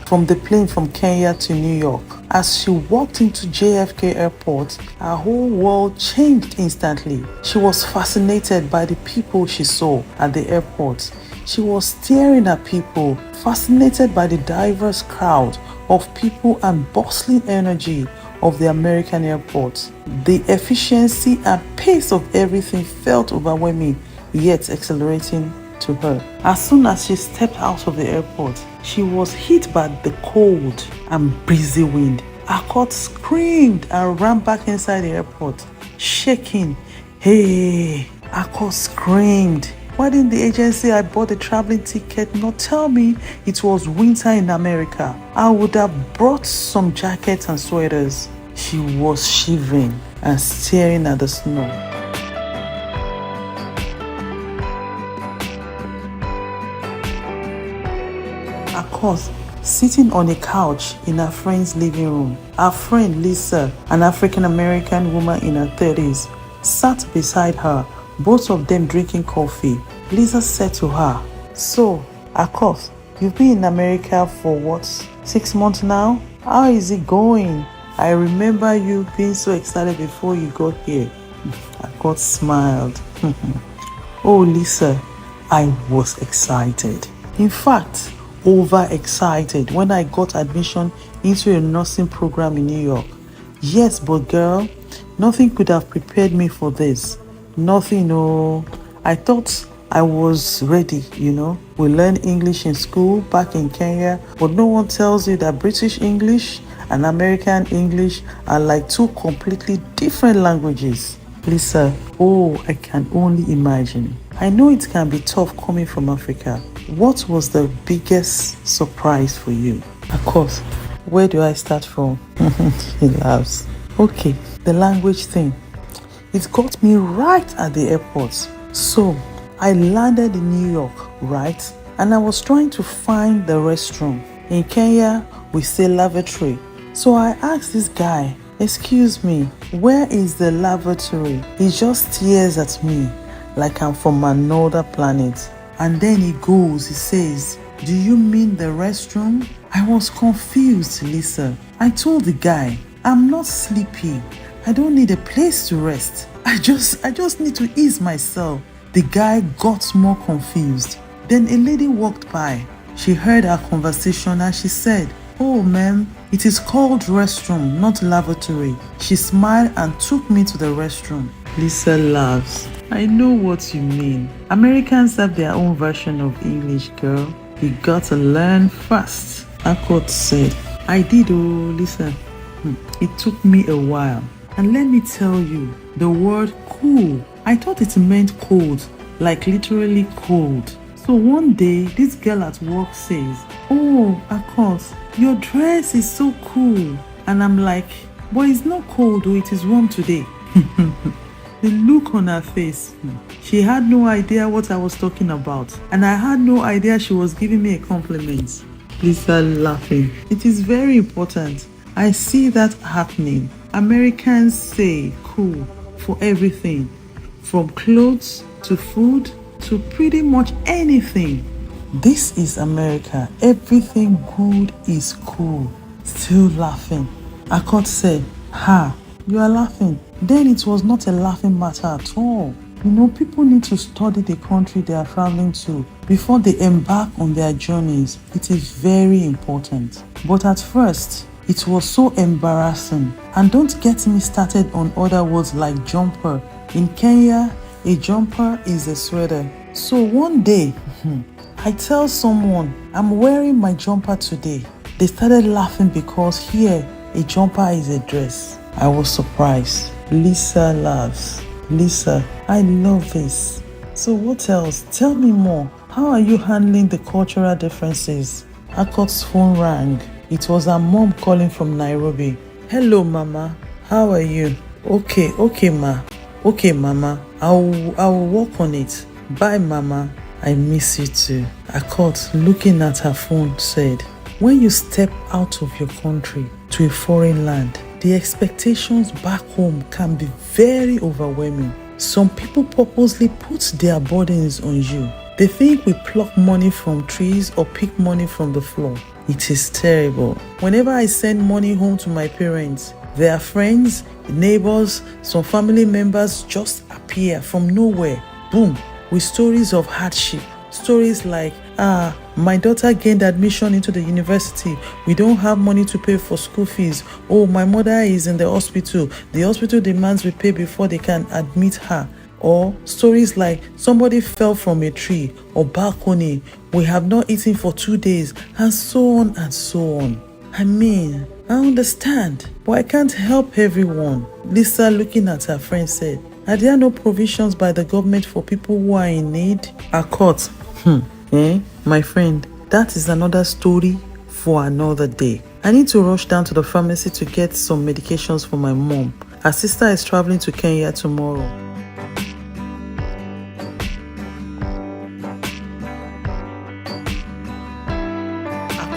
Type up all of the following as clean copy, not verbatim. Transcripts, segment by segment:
from the plane from Kenya to New York. As she walked into JFK Airport, her whole world changed instantly. She was fascinated by the people she saw at the airport. She was staring at people, fascinated by the diverse crowd of people and bustling energy of the American airport. The efficiency and pace of everything felt overwhelming, yet exhilarating to her. As soon as she stepped out of the airport, she was hit by the cold and breezy wind. Akot screamed and ran back inside the airport, shaking. Hey, Akot screamed. Why didn't the agency I bought the traveling ticket not tell me it was winter in America? I would have brought some jackets and sweaters. She was shivering and staring at the snow. Akot, sitting on a couch in her friend's living room. Her friend Lisa, an African-American woman in her 30s, sat beside her, both of them drinking coffee. Lisa said to her, "So, Akot, you've been in America for what, 6 months now? How is it going? I remember you being so excited before you got here." Akot smiled. "Oh, Lisa, I was excited. In fact, overexcited when I got admission into a nursing program in New York. Yes, but girl, nothing could have prepared me for this. Nothing, oh. I thought I was ready, We learn English in school back in Kenya, but no one tells you that British English and American English are like two completely different languages." Lisa, oh, I can only imagine. I know it can be tough coming from Africa. What was the biggest surprise for you? Of course, where do I start from? He laughs. Okay, the language thing. It got me right at the airport. So, I landed in New York, right? And I was trying to find the restroom. In Kenya, we say lavatory. So I asked this guy, "Excuse me, where is the lavatory?" He just stares at me like I'm from another planet. And then he says, "Do you mean the restroom?" I was confused, Lisa. I told the guy, "I'm not sleepy. I don't need a place to rest. I just need to ease myself." The guy got more confused. Then a lady walked by. She heard our conversation and she said, "Oh, ma'am, it is called restroom, not lavatory." She smiled and took me to the restroom. Lisa laughs. I know what you mean. Americans have their own version of English, girl. You got to learn fast. Akot said, "I did, oh, Lisa. It took me a while. And let me tell you, the word cool, I thought it meant cold, like literally cold. So one day, this girl at work says, 'Oh, Akot, your dress is so cool.' And I'm like, 'But it's not cold, oh, it is warm today.'" The look on her face, she had no idea what I was talking about, and I had no idea she was giving me a compliment. Lisa laughing. It is very important. I see that happening. Americans say cool for everything, from clothes to food to pretty much anything. This is America. Everything good is cool. Still laughing. Akot said, "Ha, you are laughing. Then it was not a laughing matter at all. People need to study the country they are traveling to before they embark on their journeys. It is very important. But at first, it was so embarrassing. And don't get me started on other words like jumper. In Kenya, a jumper is a sweater. So one day, I tell someone, I'm wearing my jumper today. They started laughing because here, a jumper is a dress. I was surprised. Lisa laughs. Lisa, I love this. So what else? Tell me more. How are you handling the cultural differences? Akot's phone rang. It was her mom calling from Nairobi. "Hello, Mama. How are you?" Okay, Ma. Okay, Mama. I will work on it. Bye, Mama. I miss you too. Akot, looking at her phone, said, "When you step out of your country to a foreign land, the expectations back home can be very overwhelming. Some people purposely put their burdens on you. They think we pluck money from trees or pick money from the floor. It is terrible. Whenever I send money home to my parents, their friends, neighbors, some family members just appear from nowhere, boom, with stories of hardship. Stories like, my daughter gained admission into the university. We don't have money to pay for school fees. Oh, my mother is in the hospital. The hospital demands we pay before they can admit her. Or stories like, somebody fell from a tree or balcony. We have not eaten for 2 days, and so on and so on. I mean, I understand, but I can't help everyone. Lisa, looking at her friend, said, are there no provisions by the government for people who are in need? Akot, my friend, that is another story for another day. I need to rush down to the pharmacy to get some medications for my mom. Her sister is traveling to Kenya tomorrow.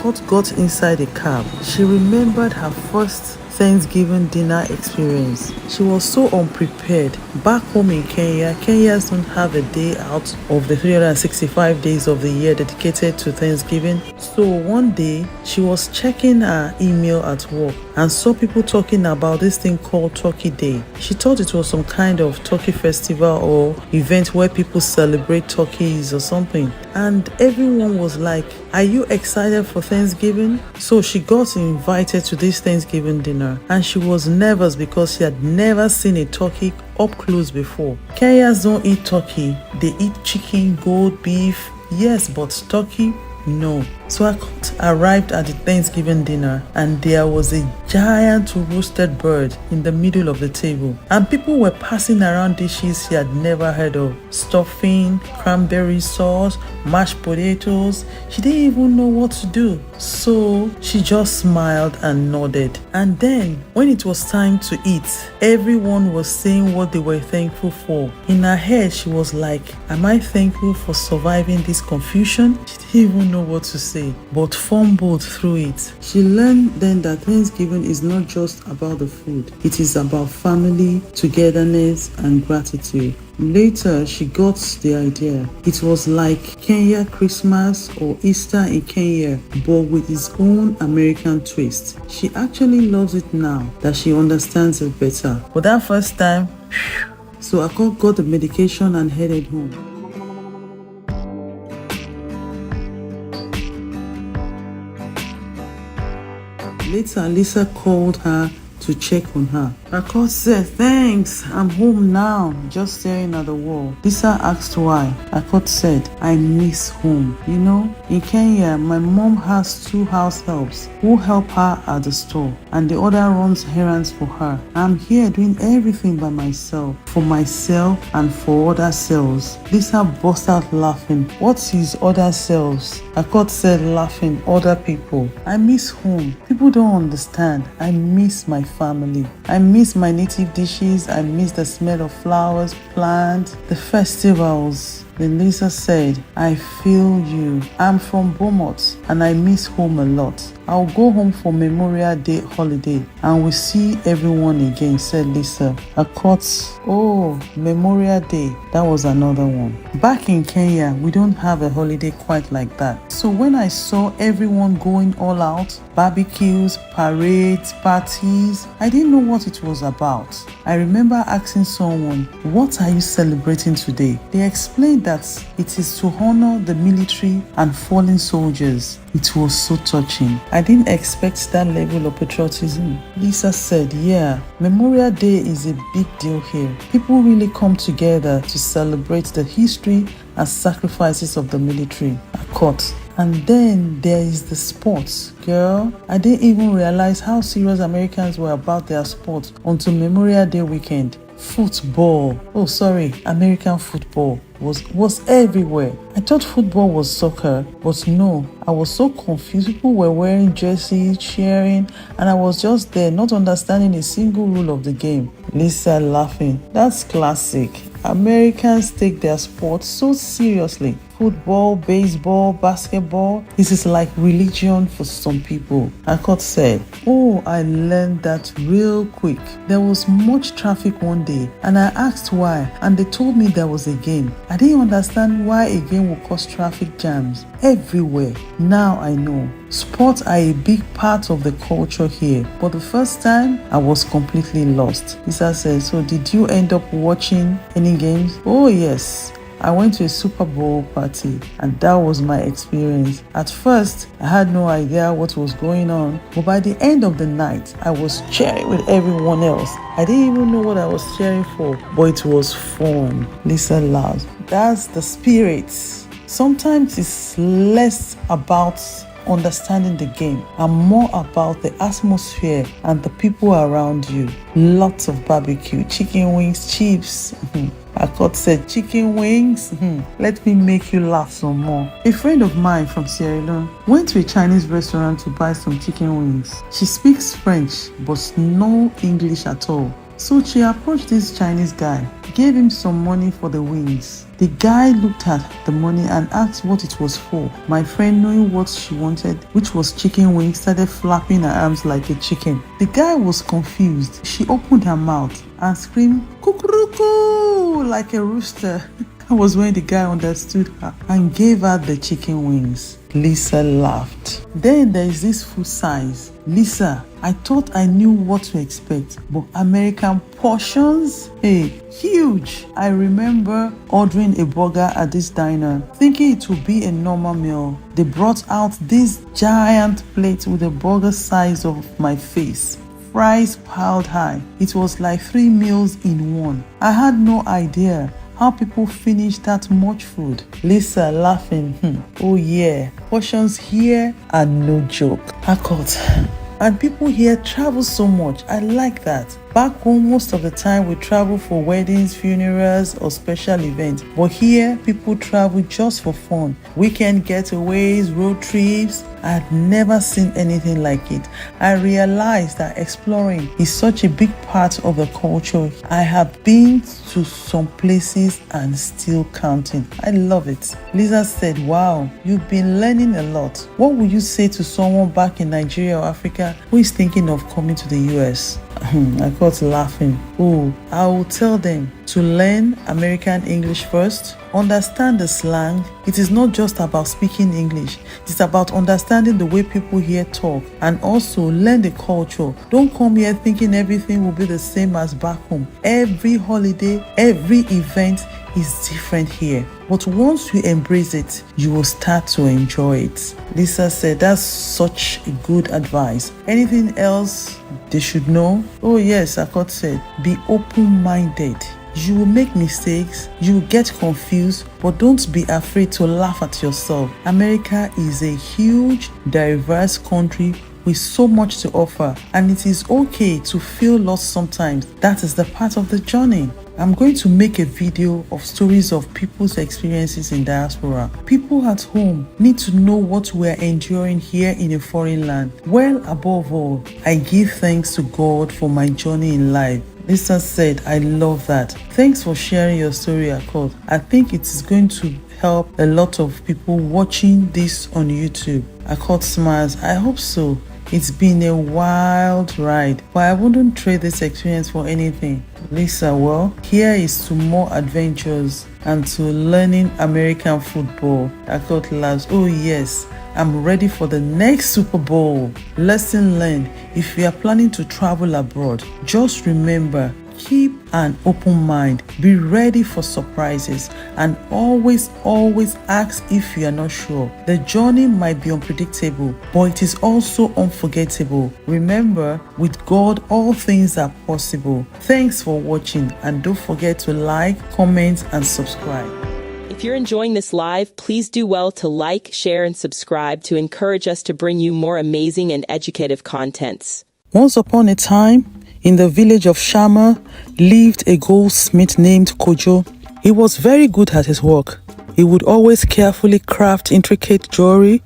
Akot got inside a cab. She remembered her first Thanksgiving dinner experience. She was so unprepared. Back home in Kenya, Kenyans don't have a day out of the 365 days of the year dedicated to Thanksgiving. So one day, she was checking her email at work and saw people talking about this thing called Turkey Day. She thought it was some kind of turkey festival or event where people celebrate turkeys or something. And everyone was like, are you excited for Thanksgiving? So she got invited to this Thanksgiving dinner, and she was nervous because she had never seen a turkey up close before. Kenyans don't eat turkey. They eat chicken, goat, beef. Yes, but turkey, no. So I arrived at the Thanksgiving dinner, and there was a giant roasted bird in the middle of the table, and people were passing around dishes she had never heard of. Stuffing, cranberry sauce, mashed potatoes. She didn't even know what to do, so she just smiled and nodded. And then when it was time to eat, everyone was saying what they were thankful for. In her head, she was like, am I thankful for surviving this confusion? She didn't even know what to say, but fumbled through it. She learned then that Thanksgiving is not just about the food. It is about family, togetherness, and gratitude. Later, she got the idea. It was like Kenya Christmas or Easter in Kenya, but with its own American twist. She actually loves it now that she understands it better. But that first time, so Akot got the medication and headed home. Later, Lisa called her to check on her. Akot said, thanks, I'm home now, just staring at the wall. Lisa asked why. Akot said, I miss home. You know, in Kenya, my mom has 2 house helps who help her at the store, and the other runs errands for her. I'm here doing everything by myself, for myself and for other selves. Lisa burst out laughing. What is other selves? Akot said, laughing, other people. I miss home. People don't understand. I miss my family. I miss my native dishes. I miss the smell of flowers, plants, the festivals. Then Lisa said, I feel you. I'm from Beaumont and I miss home a lot. I'll go home for Memorial Day holiday and we'll see everyone again, said Lisa. Akot, oh, Memorial Day, that was another one. Back in Kenya, we don't have a holiday quite like that. So when I saw everyone going all out, barbecues, parades, parties, I didn't know what it was about. I remember asking someone, what are you celebrating today? They explained that it is to honor the military and fallen soldiers. It was so touching. I didn't expect that level of patriotism. Lisa said, yeah, Memorial Day is a big deal here. People really come together to celebrate the history and sacrifices of the military. Akot. And then there is the sports. Girl, I didn't even realize how serious Americans were about their sports until Memorial Day weekend. Football. Oh, sorry, American football was everywhere. I thought football was soccer, but no, I was so confused. People were wearing jerseys, cheering, and I was just there not understanding a single rule of the game. Lisa laughing. That's classic. Americans take their sport so seriously. football, baseball, basketball. This is like religion for some people. Akot said, oh, I learned that real quick. There was much traffic one day and I asked why, and they told me there was a game. I didn't understand why a game would cause traffic jams everywhere. Now I know. Sports are a big part of the culture here, but the first time I was completely lost. Lisa said, so did you end up watching any games? Oh yes. I went to a Super Bowl party and that was my experience. At first, I had no idea what was going on, but by the end of the night, I was cheering with everyone else. I didn't even know what I was cheering for, but it was fun. Lisa laughed. That's the spirit. Sometimes it's less about understanding the game and more about the atmosphere and the people around you. Lots of barbecue, chicken wings, chips. Akot said, chicken wings? Let me make you laugh some more. A friend of mine from Sierra Leone went to a Chinese restaurant to buy some chicken wings. She speaks French but no English at all. So she approached this Chinese guy, gave him some money for the wings. The guy looked at the money and asked what it was for. My friend, knowing what she wanted, which was chicken wings, started flapping her arms like a chicken. The guy was confused. She opened her mouth and screamed, "Kukuruku!" like a rooster. That was when the guy understood her and gave her the chicken wings. Lisa laughed. Then there is this food size. Lisa, I thought I knew what to expect, but American portions? Hey, huge. I remember ordering a burger at this diner, thinking it would be a normal meal. They brought out this giant plate with a burger size of my face. Fries piled high. It was like 3 meals in one. I had no idea how people finish that much food. Lisa laughing. Oh yeah, portions here are no joke. Akot. And people here travel so much. I like that. Back home, most of the time we travel for weddings, funerals, or special events. But here, people travel just for fun. Weekend getaways, road trips. I had never seen anything like it. I realized that exploring is such a big part of the culture. I have been to some places and still counting. I love it. Lisa said, wow, you've been learning a lot. What would you say to someone back in Nigeria or Africa who is thinking of coming to the US? I got laughing. Oh, I will tell them to learn American English first, understand the slang. It is not just about speaking English. It's about understanding the way people here talk and also learn the culture. Don't come here thinking everything will be the same as back home. Every holiday, every event is different here. But once you embrace it, you will start to enjoy it. Lisa said, that's such a good advice. Anything else they should know? Oh yes, Akot said, be open-minded. You will make mistakes, you will get confused, but don't be afraid to laugh at yourself. America is a huge, diverse country with so much to offer, and it is okay to feel lost sometimes. That is the part of the journey. I'm going to make a video of stories of people's experiences in diaspora. People at home need to know what we're enduring here in a foreign land. Well, above all, I give thanks to God for my journey in life. Lisa said, I love that. Thanks for sharing your story, Akot. I think it is going to help a lot of people watching this on YouTube. Akot smiles. I hope so. It's been a wild ride, but I wouldn't trade this experience for anything. Lisa, well, here is to more adventures and to learning American football. Akot laughs. Oh yes, I'm ready for the next Super Bowl. Lesson learned. If you are planning to travel abroad, just remember, keep an open mind, be ready for surprises, and always ask if you are not sure. The journey might be unpredictable, but it is also unforgettable. Remember, with God, all things are possible. Thanks for watching, and don't forget to like, comment, and subscribe. If you're enjoying this live, please do well to like, share, and subscribe to encourage us to bring you more amazing and educative contents. Once upon a time, in the village of Shama, lived a goldsmith named Kojo. He was very good at his work. He would always carefully craft intricate jewelry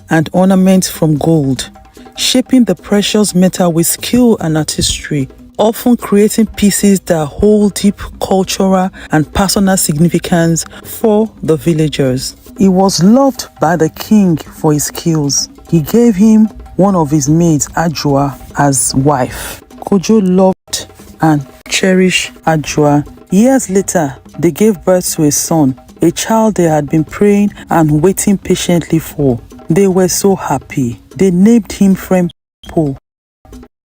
and ornaments from gold, shaping the precious metal with skill and artistry. often creating pieces that hold deep cultural and personal significance for the villagers. He was loved by the king for his skills. He gave him one of his maids, Ajua, as wife. Kojo loved and cherished Ajua. Years later, they gave birth to a son, a child they had been praying and waiting patiently for. They were so happy. They named him Frempo.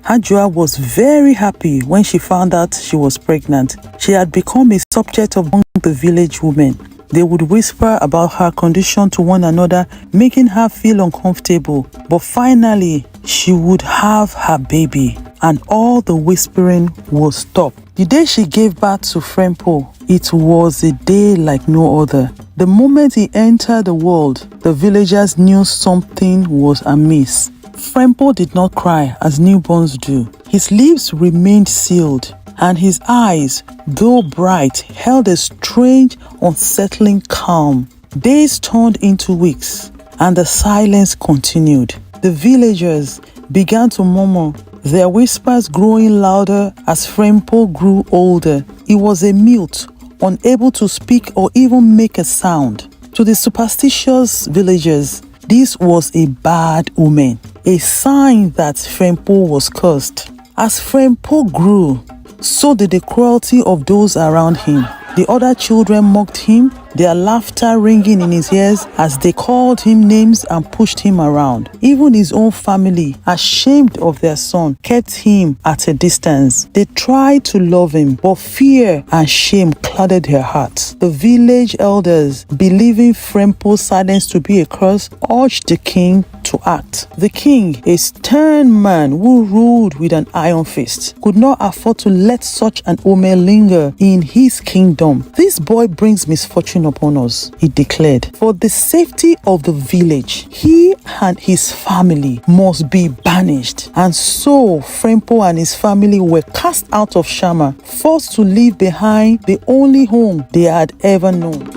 Ajua was very happy when she found out she was pregnant. She had become a subject among the village women. They would whisper about her condition to one another, making her feel uncomfortable. But finally, she would have her baby, and all the whispering would stop. The day she gave birth to Frempo, it was a day like no other. The moment he entered the world, the villagers knew something was amiss. Frempo did not cry as newborns do. His lips remained sealed, and his eyes, though bright, held a strange, unsettling calm. Days turned into weeks, and the silence continued. The villagers began to murmur, their whispers growing louder as Frempo grew older. He was a mute, unable to speak or even make a sound. To the superstitious villagers, this was a bad omen, a sign that Frempo was cursed. As Frempo grew, so did the cruelty of those around him. The other children mocked him, their laughter ringing in his ears as they called him names and pushed him around. Even his own family, ashamed of their son, kept him at a distance. They tried to love him, but fear and shame clouded their hearts. The village elders, believing Frempo's silence to be a curse, urged the king to act. The king, a stern man who ruled with an iron fist, could not afford to let such an omen linger in his kingdom. This boy brings misfortune upon us, he declared. For the safety of the village, he and his family must be banished. And so Frempo and his family were cast out of Shama, forced to leave behind the only home they had ever known.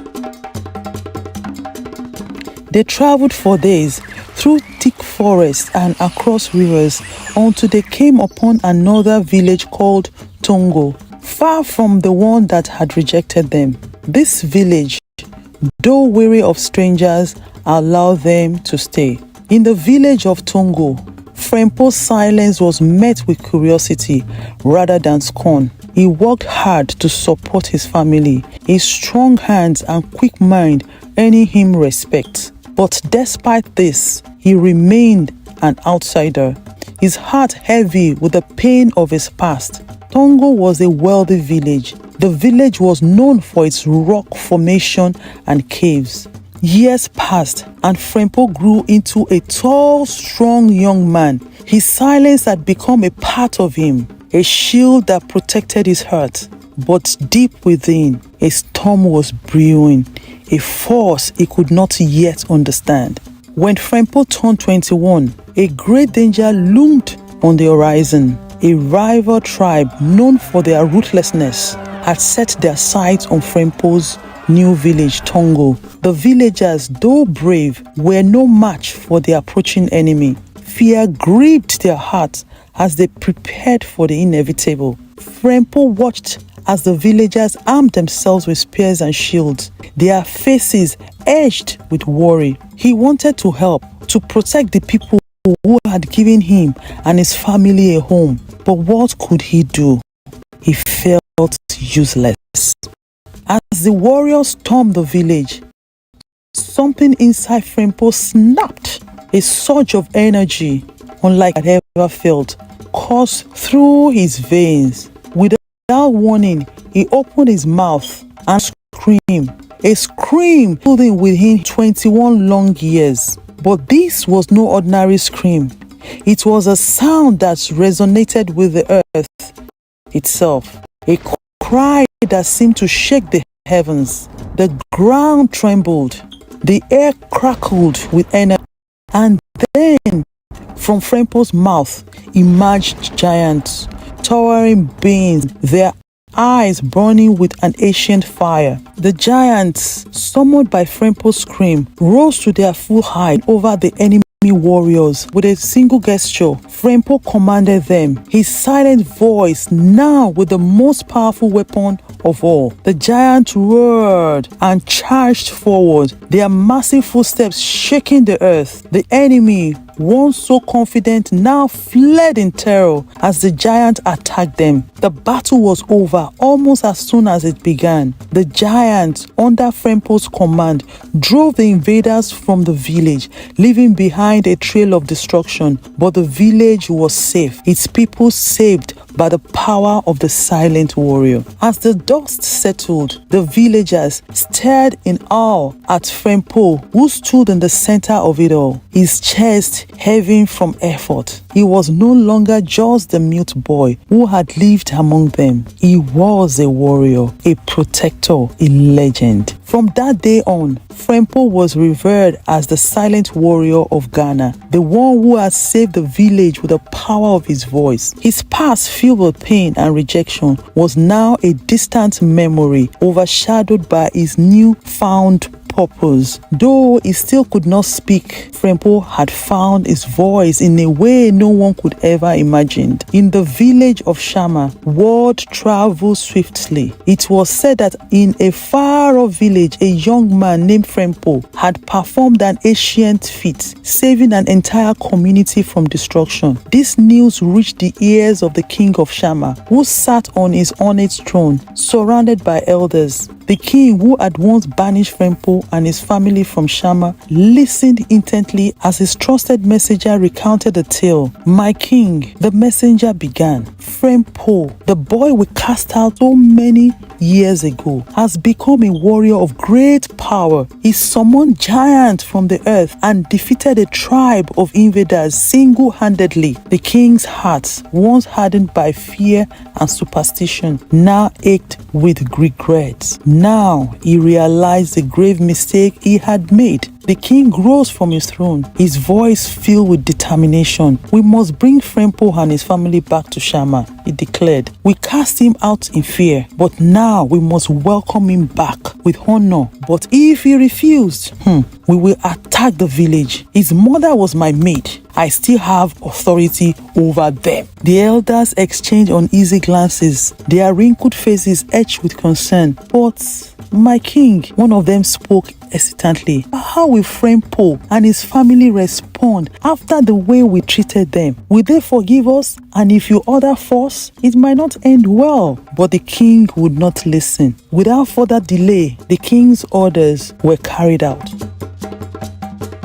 They traveled for days through thick forests and across rivers until they came upon another village called Tongo, far from the one that had rejected them. This village, though weary of strangers, allowed them to stay. In the village of Tongo, Frempo's silence was met with curiosity rather than scorn. He worked hard to support his family, his strong hands and quick mind earning him respect. But despite this, he remained an outsider, his heart heavy with the pain of his past. Tongo was a wealthy village. The village was known for its rock formation and caves. Years passed and Frempo grew into a tall, strong young man. His silence had become a part of him, a shield that protected his heart. But deep within, a storm was brewing, a force he could not yet understand. When Frempo turned 21, a great danger loomed on the horizon. A rival tribe known for their ruthlessness had set their sights on Frempo's new village, Tongo. The villagers, though brave, were no match for the approaching enemy. Fear gripped their hearts as they prepared for the inevitable. Frempo watched as the villagers armed themselves with spears and shields, their faces edged with worry. He wanted to help, to protect the people who had given him and his family a home. But what could he do? He felt useless. As the warriors stormed the village, something inside Frempo snapped. A surge of energy, unlike I had ever felt, coursed through his veins. Without warning, he opened his mouth and screamed. A scream filled him within 21 long years. But this was no ordinary scream. It was a sound that resonated with the earth itself. A cry that seemed to shake the heavens. The ground trembled. The air crackled with energy. And then, from Frempo's mouth emerged giants, towering beings, their eyes burning with an ancient fire. The giants, summoned by Frempo's scream, rose to their full height over the enemy warriors. With a single gesture, Frempo commanded them, his silent voice now with the most powerful weapon of all. The giant roared and charged forward, their massive footsteps shaking the earth. The enemy, once so confident, now fled in terror as the giant attacked them. The battle was over almost as soon as it began. The giant, under Frempo's command, drove the invaders from the village, leaving behind a trail of destruction. But the village was safe, its people saved by the power of the silent warrior. As the dust settled, the villagers stared in awe at Frempo, who stood in the center of it all, his chest heaving from effort. He was no longer just the mute boy who had lived among them. He was a warrior, a protector, a legend. From that day on, Frempo was revered as the silent warrior of Ghana, the one who had saved the village with the power of his voice. His past, filled with pain and rejection, was now a distant memory, overshadowed by his newfound purpose. Though he still could not speak, Frempo had found his voice in a way no one could ever imagine. In the village of Shama, word traveled swiftly. It was said that in a far-off village, a young man named Frempo had performed an ancient feat, saving an entire community from destruction. This news reached the ears of the king of Shama, who sat on his ornate throne, surrounded by elders. The king, who had once banished Frempo and his family from Shama, listened intently as his trusted messenger recounted the tale. "My king," the messenger began, "Frempo, the boy we cast out so many years ago, has become a warrior of great power. He summoned giants from the earth and defeated a tribe of invaders single-handedly." The king's heart, once hardened by fear and superstition, now ached with regret. Now he realized the grave mistake he had made. The king rose from his throne, his voice filled with determination. "We must bring Frempo and his family back to Shama," he declared. "We cast him out in fear, but now we must welcome him back with honor. But if he refused, we will attack the village. His mother was my maid. I still have authority over them." The elders exchanged uneasy glances, their wrinkled faces etched with concern. "But, my king," one of them spoke hesitantly, "how will Frempo and his family respond after the way we treated them? Will they forgive us? And if you order force, it might not end well." But the king would not listen. Without further delay, the king's orders were carried out.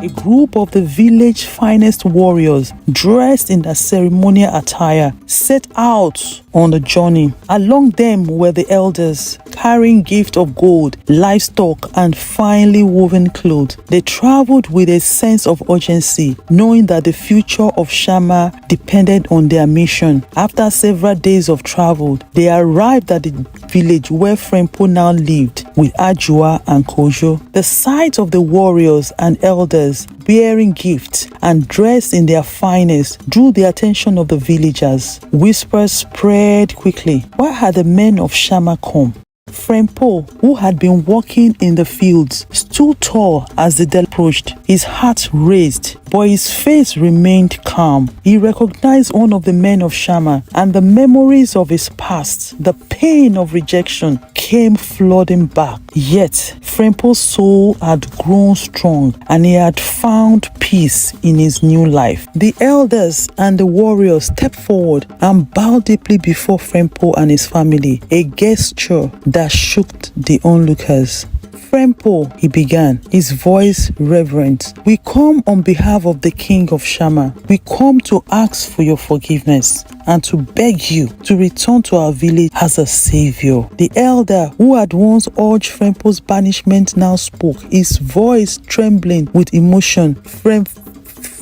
A group of the village's finest warriors, dressed in their ceremonial attire, set out on the journey. Along them were the elders, carrying gifts of gold, livestock, and finely woven clothes. They traveled with a sense of urgency, knowing that the future of Shama depended on their mission. After several days of travel, they arrived at the village where Frempo now lived with Ajua and Kojo. The sight of the warriors and elders bearing gifts and dressed in their finest drew the attention of the villagers. Whispers spread quickly. Why had the men of Shama come? Frempo, who had been walking in the fields, stood tall as the dead approached, his heart raised, but his face remained calm. He recognized one of the men of Shama, and the memories of his past, the pain of rejection, came flooding back. Yet, Frempo's soul had grown strong, and he had found peace in his new life. The elders and the warriors stepped forward and bowed deeply before Frempo and his family, a gesture that shook the onlookers. "Frempo," he began, his voice reverent, "we come on behalf of the king of Shama. We come to ask for your forgiveness and to beg you to return to our village as a savior." The elder who had once urged Frempo's banishment now spoke, his voice trembling with emotion.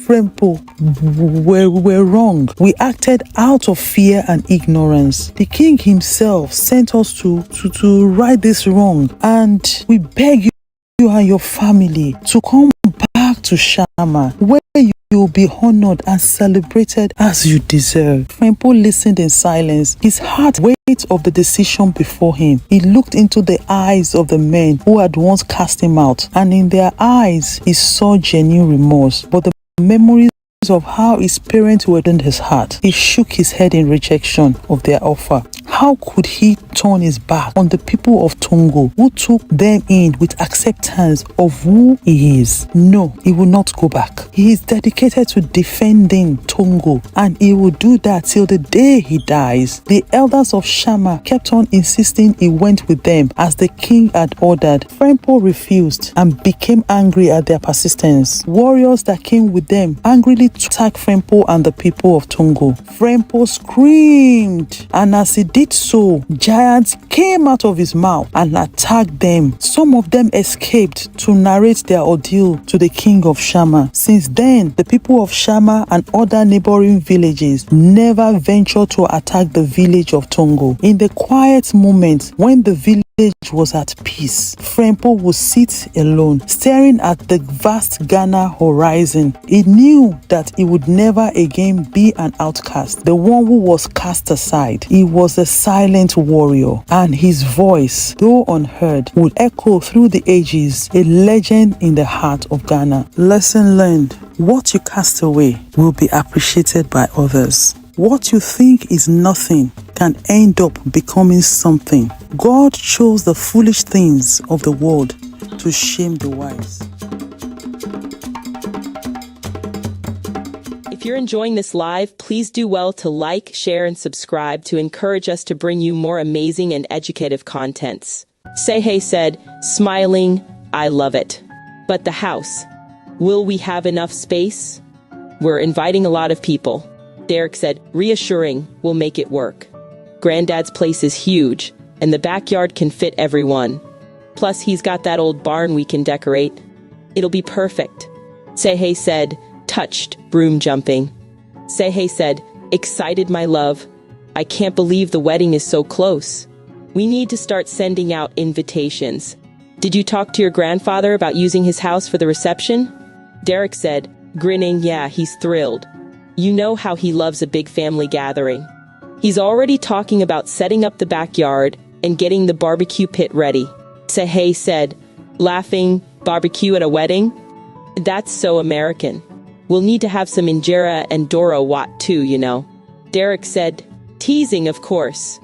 Frempo, we're wrong. We acted out of fear and ignorance. The king himself sent us to right this wrong, and we beg you and your family to come back to Shama, where you will be honored and celebrated as you deserve. Frempo listened in silence, his heart weight of the decision before him. He looked into the eyes of the men who had once cast him out, and in their eyes he saw genuine remorse. But the memories of how his parents hardened his heart. He shook his head in rejection of their offer. How could he turn his back on the people of Tongo who took them in with acceptance of who he is? No, he will not go back. He is dedicated to defending Tongo, and he will do that till the day he dies. The elders of Shama kept on insisting he went with them as the king had ordered. Frempo refused and became angry at their persistence. Warriors that came with them angrily attacked Frempo and the people of Tongo. Frempo screamed, and as he did so, giants came out of his mouth and attacked them. Some of them escaped to narrate their ordeal to the king of Shama. Since then, the people of Shama and other neighboring villages never ventured to attack the village of Tongo. In the quiet moments when the village was at peace, Frempo would sit alone, staring at the vast Ghana horizon. He knew that he would never again be an outcast, the one who was cast aside. He was a silent warrior, and his voice, though unheard, would echo through the ages, a legend in the heart of Ghana. Lesson learned: what you cast away will be appreciated by others. What you think is nothing can end up becoming something. God chose the foolish things of the world to shame the wise. If you're enjoying this live, please do well to like, share, and subscribe to encourage us to bring you more amazing and educative contents. Seihei said, smiling, I love it. But the house, will we have enough space? We're inviting a lot of people. Derek said, reassuring, we'll make it work. Granddad's place is huge, and the backyard can fit everyone. Plus, he's got that old barn we can decorate. It'll be perfect. Seihei said, touched, broom jumping. Seihei said, excited, my love. I can't believe the wedding is so close. We need to start sending out invitations. Did you talk to your grandfather about using his house for the reception? Derek said, grinning, yeah, he's thrilled. You know how he loves a big family gathering. He's already talking about setting up the backyard and getting the barbecue pit ready. Seihei said, laughing, barbecue at a wedding? That's so American. We'll need to have some injera and Doro Wat too, you know. Derek said, teasing, of course.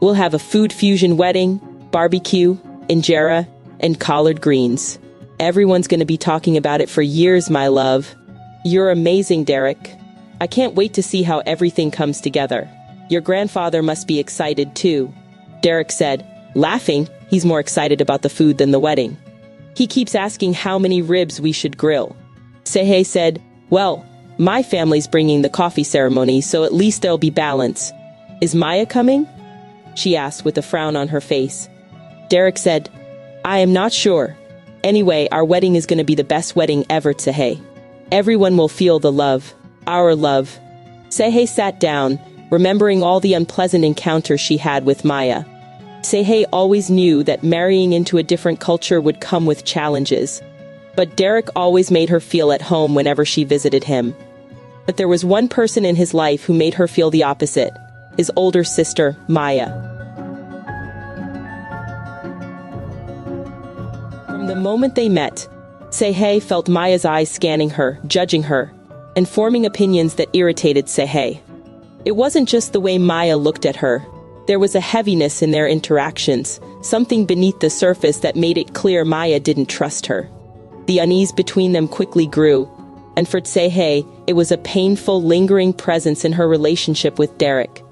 We'll have a food fusion wedding, barbecue, injera, and collard greens. Everyone's going to be talking about it for years, my love. You're amazing, Derek. I can't wait to see how everything comes together. Your grandfather must be excited too. Derek said, laughing, he's more excited about the food than the wedding. He keeps asking how many ribs we should grill. Seihei said, well, my family's bringing the coffee ceremony, so at least there'll be balance. Is Maya coming? She asked with a frown on her face. Derek said, I am not sure. Anyway, our wedding is going to be the best wedding ever, Seihei. Everyone will feel the love. Our love. Seihei sat down, remembering all the unpleasant encounters she had with Maya. Seihei always knew that marrying into a different culture would come with challenges. But Derek always made her feel at home whenever she visited him. But there was one person in his life who made her feel the opposite, his older sister, Maya. From the moment they met, Seihei felt Maya's eyes scanning her, judging her, and forming opinions that irritated Seihei. It wasn't just the way Maya looked at her. There was a heaviness in their interactions, something beneath the surface that made it clear Maya didn't trust her. The unease between them quickly grew, and for Seihei, it was a painful, lingering presence in her relationship with Derek.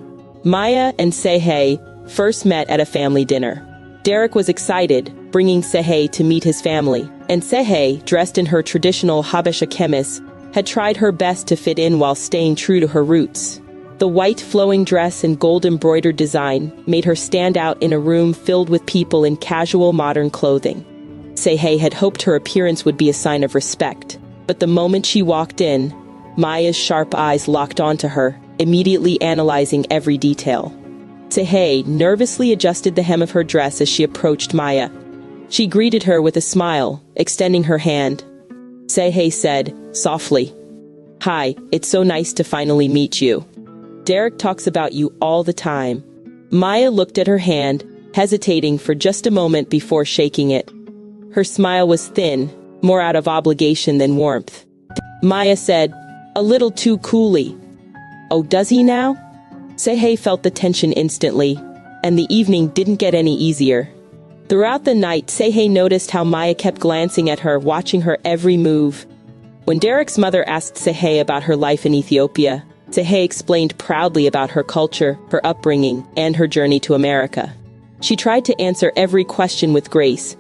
Maya and Seihei first met at a family dinner. Derek was excited, bringing Seihei to meet his family, and Seihei, dressed in her traditional Habesha chemise, had tried her best to fit in while staying true to her roots. The white flowing dress and gold embroidered design made her stand out in a room filled with people in casual modern clothing. Seihei had hoped her appearance would be a sign of respect, but the moment she walked in, Maya's sharp eyes locked onto her, immediately analyzing every detail. Seihei nervously adjusted the hem of her dress as she approached Maya. She greeted her with a smile, extending her hand. Seihei said, softly, hi, it's so nice to finally meet you. Derek talks about you all the time. Maya looked at her hand, hesitating for just a moment before shaking it. Her smile was thin, more out of obligation than warmth. Maya said, A little too coolly. Oh, does he now? Sehei felt the tension instantly, and the evening didn't get any easier. Throughout the night, Sehei noticed how Maya kept glancing at her, watching her every move. When Derek's mother asked Sehei about her life in Ethiopia, Sehei explained proudly about her culture, her upbringing, and her journey to America. She tried to answer every question with grace,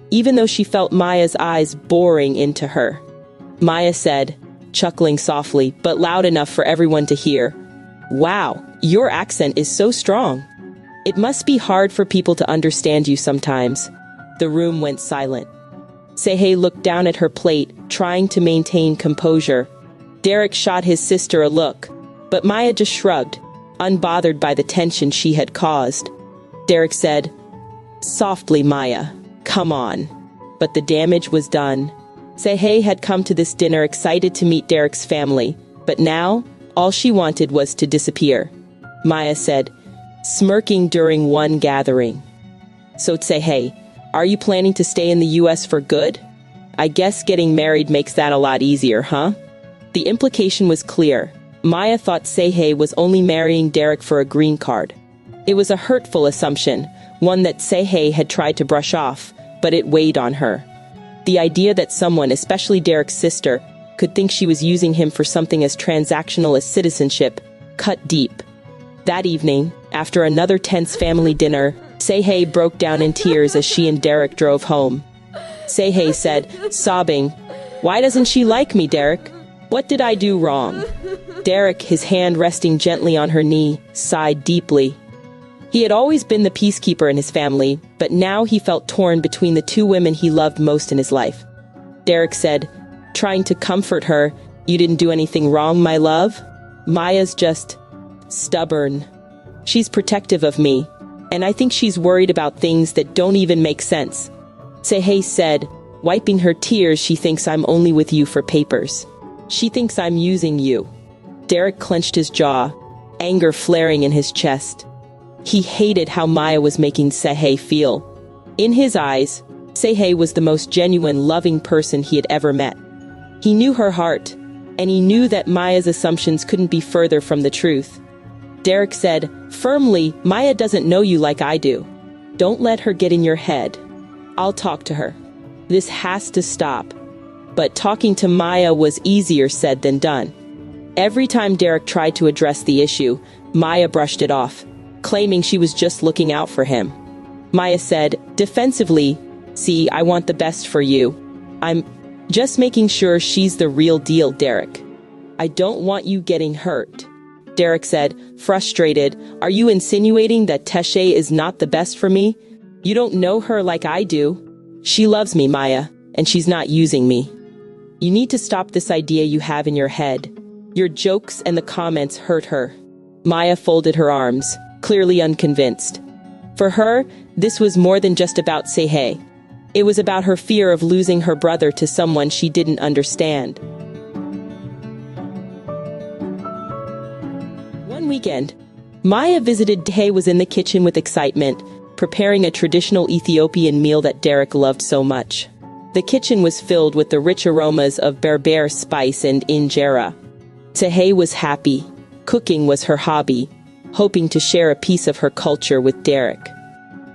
even though she felt Maya's eyes boring into her. Maya said, chuckling softly but loud enough for everyone to hear, "Wow, your accent is so strong. It must be hard for people to understand you sometimes." The room went silent. Sehei looked down at her plate, trying to maintain composure. Derek shot his sister a look, but Maya just shrugged, unbothered by the tension she had caused. Derek said, "Softly, Maya. Come on." But the damage was done. Sehei had come to this dinner excited to meet Derek's family, but now, all she wanted was to disappear. Maya said, smirking during one gathering. "So Sehei, are you planning to stay in the US for good? I guess getting married makes that a lot easier, huh?" The implication was clear. Maya thought Sehei was only marrying Derek for a green card. It was a hurtful assumption, one that Sehei had tried to brush off, but it weighed on her. The idea that someone, especially Derek's sister, could think she was using him for something as transactional as citizenship, cut deep. That evening, after another tense family dinner, Sehei broke down in tears as she and Derek drove home. Sehei said, sobbing, "Why doesn't she like me, Derek? What did I do wrong?" Derek, his hand resting gently on her knee, sighed deeply. He had always been the peacekeeper in his family, but now he felt torn between the two women he loved most in his life. Derek said, trying to comfort her, "You didn't do anything wrong, my love. Maya's just stubborn. She's protective of me, and I think she's worried about things that don't even make sense." Sehei said, wiping her tears, "She thinks I'm only with you for papers. She thinks I'm using you." Derek clenched his jaw, anger flaring in his chest. He hated how Maya was making Sehei feel. In his eyes, Sehei was the most genuine, loving person he had ever met. He knew her heart, and he knew that Maya's assumptions couldn't be further from the truth. Derek said, firmly, "Maya doesn't know you like I do. Don't let her get in your head. I'll talk to her. This has to stop." But talking to Maya was easier said than done. Every time Derek tried to address the issue, Maya brushed it off, claiming she was just looking out for him. Maya said, defensively, "See, I want the best for you. I'm just making sure she's the real deal, Derek. I don't want you getting hurt." Derek said, frustrated, "Are you insinuating that Teshe is not the best for me? You don't know her like I do. She loves me, Maya, and she's not using me. You need to stop this idea you have in your head. Your jokes and the comments hurt her." Maya folded her arms, clearly unconvinced. For her, this was more than just about Sehei. It was about her fear of losing her brother to someone she didn't understand. One weekend, Maya visited. Sehei was in the kitchen with excitement, preparing a traditional Ethiopian meal that Derek loved so much. The kitchen was filled with the rich aromas of berbere spice and injera. Sehei was happy. Cooking was her hobby, hoping to share a piece of her culture with Derek.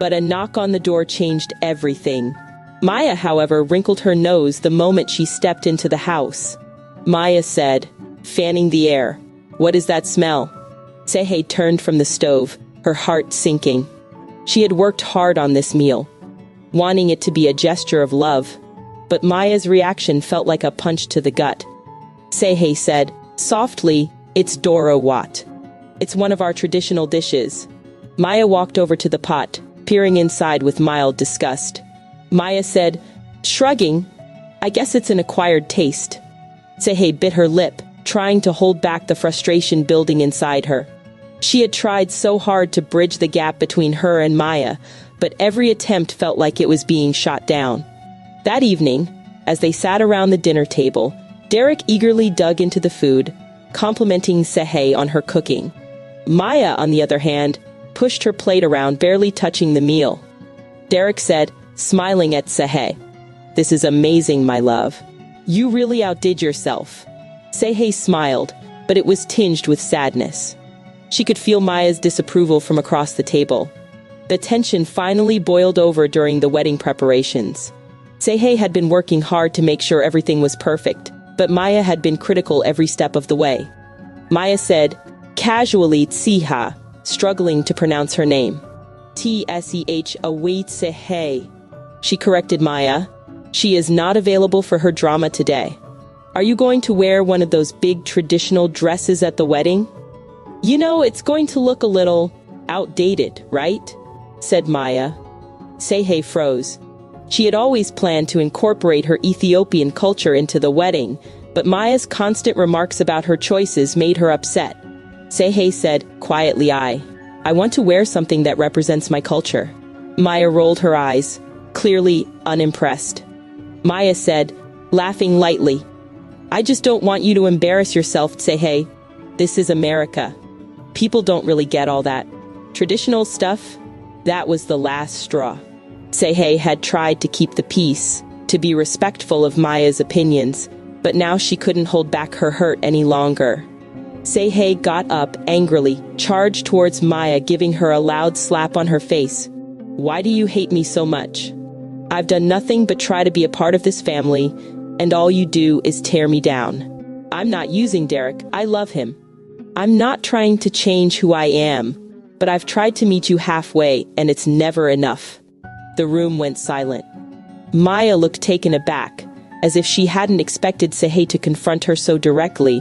But a knock on the door changed everything. Maya, however, wrinkled her nose the moment she stepped into the house. Maya said, fanning the air, "What is that smell?" Sehei turned from the stove, her heart sinking. She had worked hard on this meal, wanting it to be a gesture of love, but Maya's reaction felt like a punch to the gut. Sehei said, softly, "It's Doro Wat. It's one of our traditional dishes." Maya walked over to the pot, peering inside with mild disgust. Maya said, shrugging, "I guess it's an acquired taste." Sehei bit her lip, trying to hold back the frustration building inside her. She had tried so hard to bridge the gap between her and Maya, but every attempt felt like it was being shot down. That evening, as they sat around the dinner table, Derek eagerly dug into the food, complimenting Sehei on her cooking. Maya, on the other hand, pushed her plate around, barely touching the meal. Derek said, smiling at Sehei, "This is amazing, my love. You really outdid yourself." Seihei smiled, but it was tinged with sadness. She could feel Maya's disapproval from across the table. The tension finally boiled over during the wedding preparations. Seihei had been working hard to make sure everything was perfect, but Maya had been critical every step of the way. Maya said, casually Tsiha, struggling to pronounce her name. Tsheh await Seihei. She corrected Maya. She is not available for her drama today. Are you going to wear one of those big traditional dresses at the wedding? You know, it's going to look a little outdated, right? Said Maya. Seihei froze. She had always planned to incorporate her Ethiopian culture into the wedding, but Maya's constant remarks about her choices made her upset. Seihei said, quietly, I want to wear something that represents my culture. Maya rolled her eyes, clearly unimpressed. Maya said, laughing lightly, I just don't want you to embarrass yourself, Seihei. This is America. People don't really get all that traditional stuff. That was the last straw. Seihei had tried to keep the peace, to be respectful of Maya's opinions, but now she couldn't hold back her hurt any longer. Seihei got up angrily, charged towards Maya, giving her a loud slap on her face. Why do you hate me so much? I've done nothing but try to be a part of this family, and all you do is tear me down. I'm not using Derek, I love him. I'm not trying to change who I am, but I've tried to meet you halfway, and it's never enough. The room went silent. Maya looked taken aback, as if she hadn't expected Seihei to confront her so directly.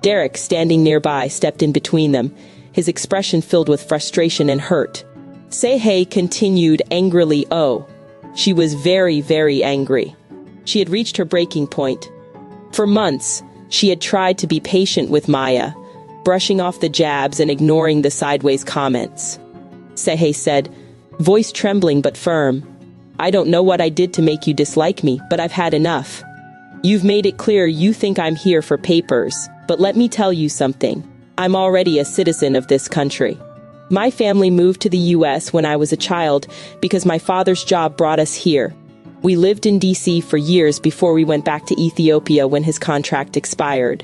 Derek, standing nearby, stepped in between them, his expression filled with frustration and hurt. Seihei continued angrily, oh. She was very, very angry. She had reached her breaking point. For months, she had tried to be patient with Maya, brushing off the jabs and ignoring the sideways comments. Seihei said, voice trembling but firm, I don't know what I did to make you dislike me, but I've had enough. You've made it clear you think I'm here for papers, but let me tell you something. I'm already a citizen of this country. My family moved to the US when I was a child because my father's job brought us here. We lived in DC for years before we went back to Ethiopia when his contract expired.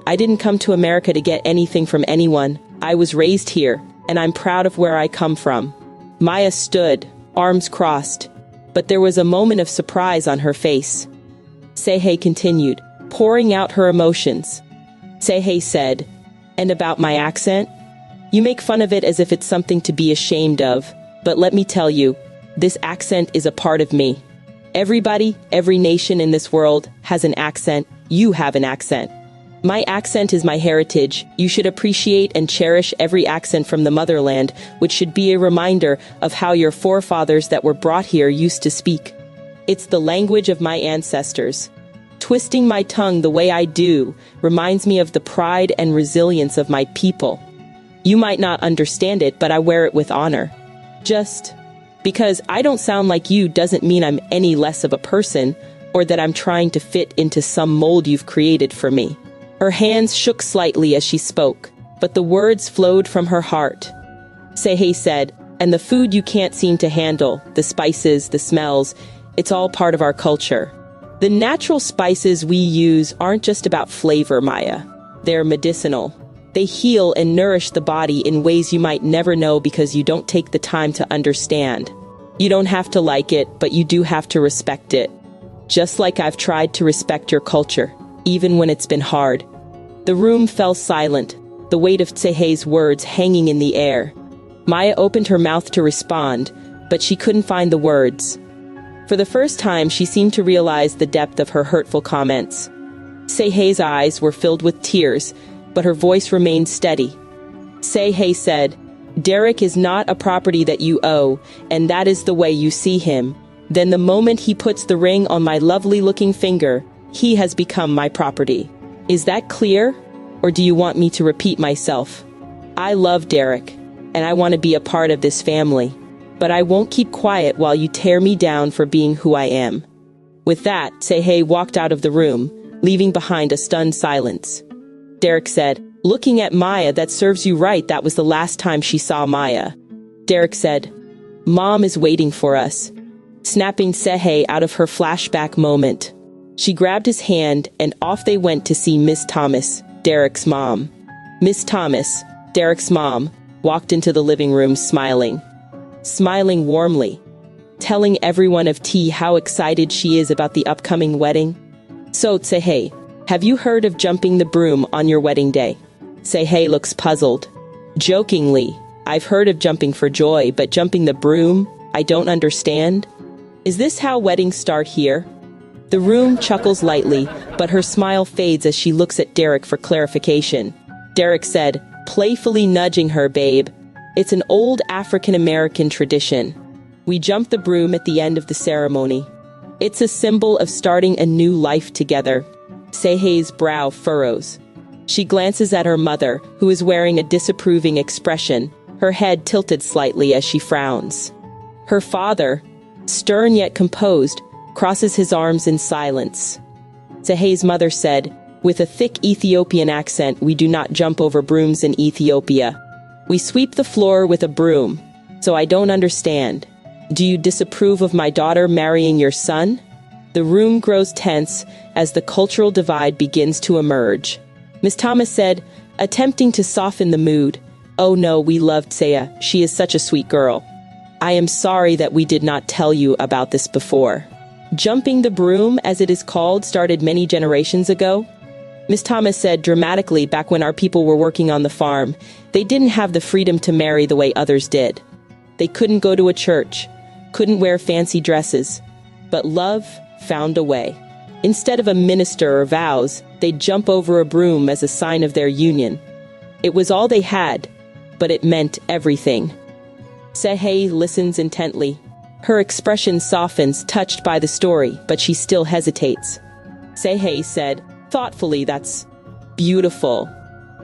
I didn't come to America to get anything from anyone. I was raised here, and I'm proud of where I come from. Maya stood, arms crossed, but there was a moment of surprise on her face. Seihei continued, pouring out her emotions. Seihei said, and about my accent? You make fun of it as if it's something to be ashamed of, but let me tell you, this accent is a part of me. Everybody, every nation in this world has an accent. You have an accent. My accent is my heritage. You should appreciate and cherish every accent from the motherland, which should be a reminder of how your forefathers that were brought here used to speak. It's the language of my ancestors. Twisting my tongue the way I do reminds me of the pride and resilience of my people. You might not understand it, but I wear it with honor. Just because I don't sound like you doesn't mean I'm any less of a person, or that I'm trying to fit into some mold you've created for me. Her hands shook slightly as she spoke, but the words flowed from her heart. Seihei said, and the food you can't seem to handle, the spices, the smells, it's all part of our culture. The natural spices we use aren't just about flavor, Maya. They're medicinal. They heal and nourish the body in ways you might never know because you don't take the time to understand. You don't have to like it, but you do have to respect it. Just like I've tried to respect your culture, even when it's been hard. The room fell silent, the weight of Seihei's words hanging in the air. Maya opened her mouth to respond, but she couldn't find the words. For the first time, she seemed to realize the depth of her hurtful comments. Seihei's eyes were filled with tears, but her voice remained steady. Seihei said, Derek is not a property that you owe, and that is the way you see him. Then the moment he puts the ring on my lovely-looking finger, he has become my property. Is that clear? Or do you want me to repeat myself? I love Derek, and I want to be a part of this family. But I won't keep quiet while you tear me down for being who I am. With that, Seihei walked out of the room, leaving behind a stunned silence. Derek said, looking at Maya, that serves you right, that was the last time she saw Maya. Derek said, Mom is waiting for us. Snapping Seihei out of her flashback moment. She grabbed his hand and off they went to see Miss Thomas, Derek's mom. Miss Thomas, Derek's mom, walked into the living room smiling warmly, telling everyone of tea how excited she is about the upcoming wedding. So, Sehei, have you heard of jumping the broom on your wedding day? Sehei looks puzzled. Jokingly, I've heard of jumping for joy, but jumping the broom? I don't understand. Is this how weddings start here? The room chuckles lightly, but her smile fades as she looks at Derek for clarification. Derek said, playfully nudging her, babe. It's an old African-American tradition. We jump the broom at the end of the ceremony. It's a symbol of starting a new life together. Sehei's brow furrows. She glances at her mother, who is wearing a disapproving expression, her head tilted slightly as she frowns. Her father, stern yet composed, crosses his arms in silence. Sehei's mother said, with a thick Ethiopian accent, we do not jump over brooms in Ethiopia. We sweep the floor with a broom. So I don't understand. Do you disapprove of my daughter marrying your son? The room grows tense as the cultural divide begins to emerge. Miss Thomas said, attempting to soften the mood, oh no, we loved Saya, she is such a sweet girl. I am sorry that we did not tell you about this before. Jumping the broom, as it is called, started many generations ago. Miss Thomas said dramatically, back when our people were working on the farm, they didn't have the freedom to marry the way others did. They couldn't go to a church, couldn't wear fancy dresses, but love found a way. Instead of a minister or vows, they'd jump over a broom as a sign of their union. It was all they had, but it meant everything. Sehei listens intently. Her expression softens, touched by the story, but she still hesitates. Sehei said, thoughtfully, that's beautiful.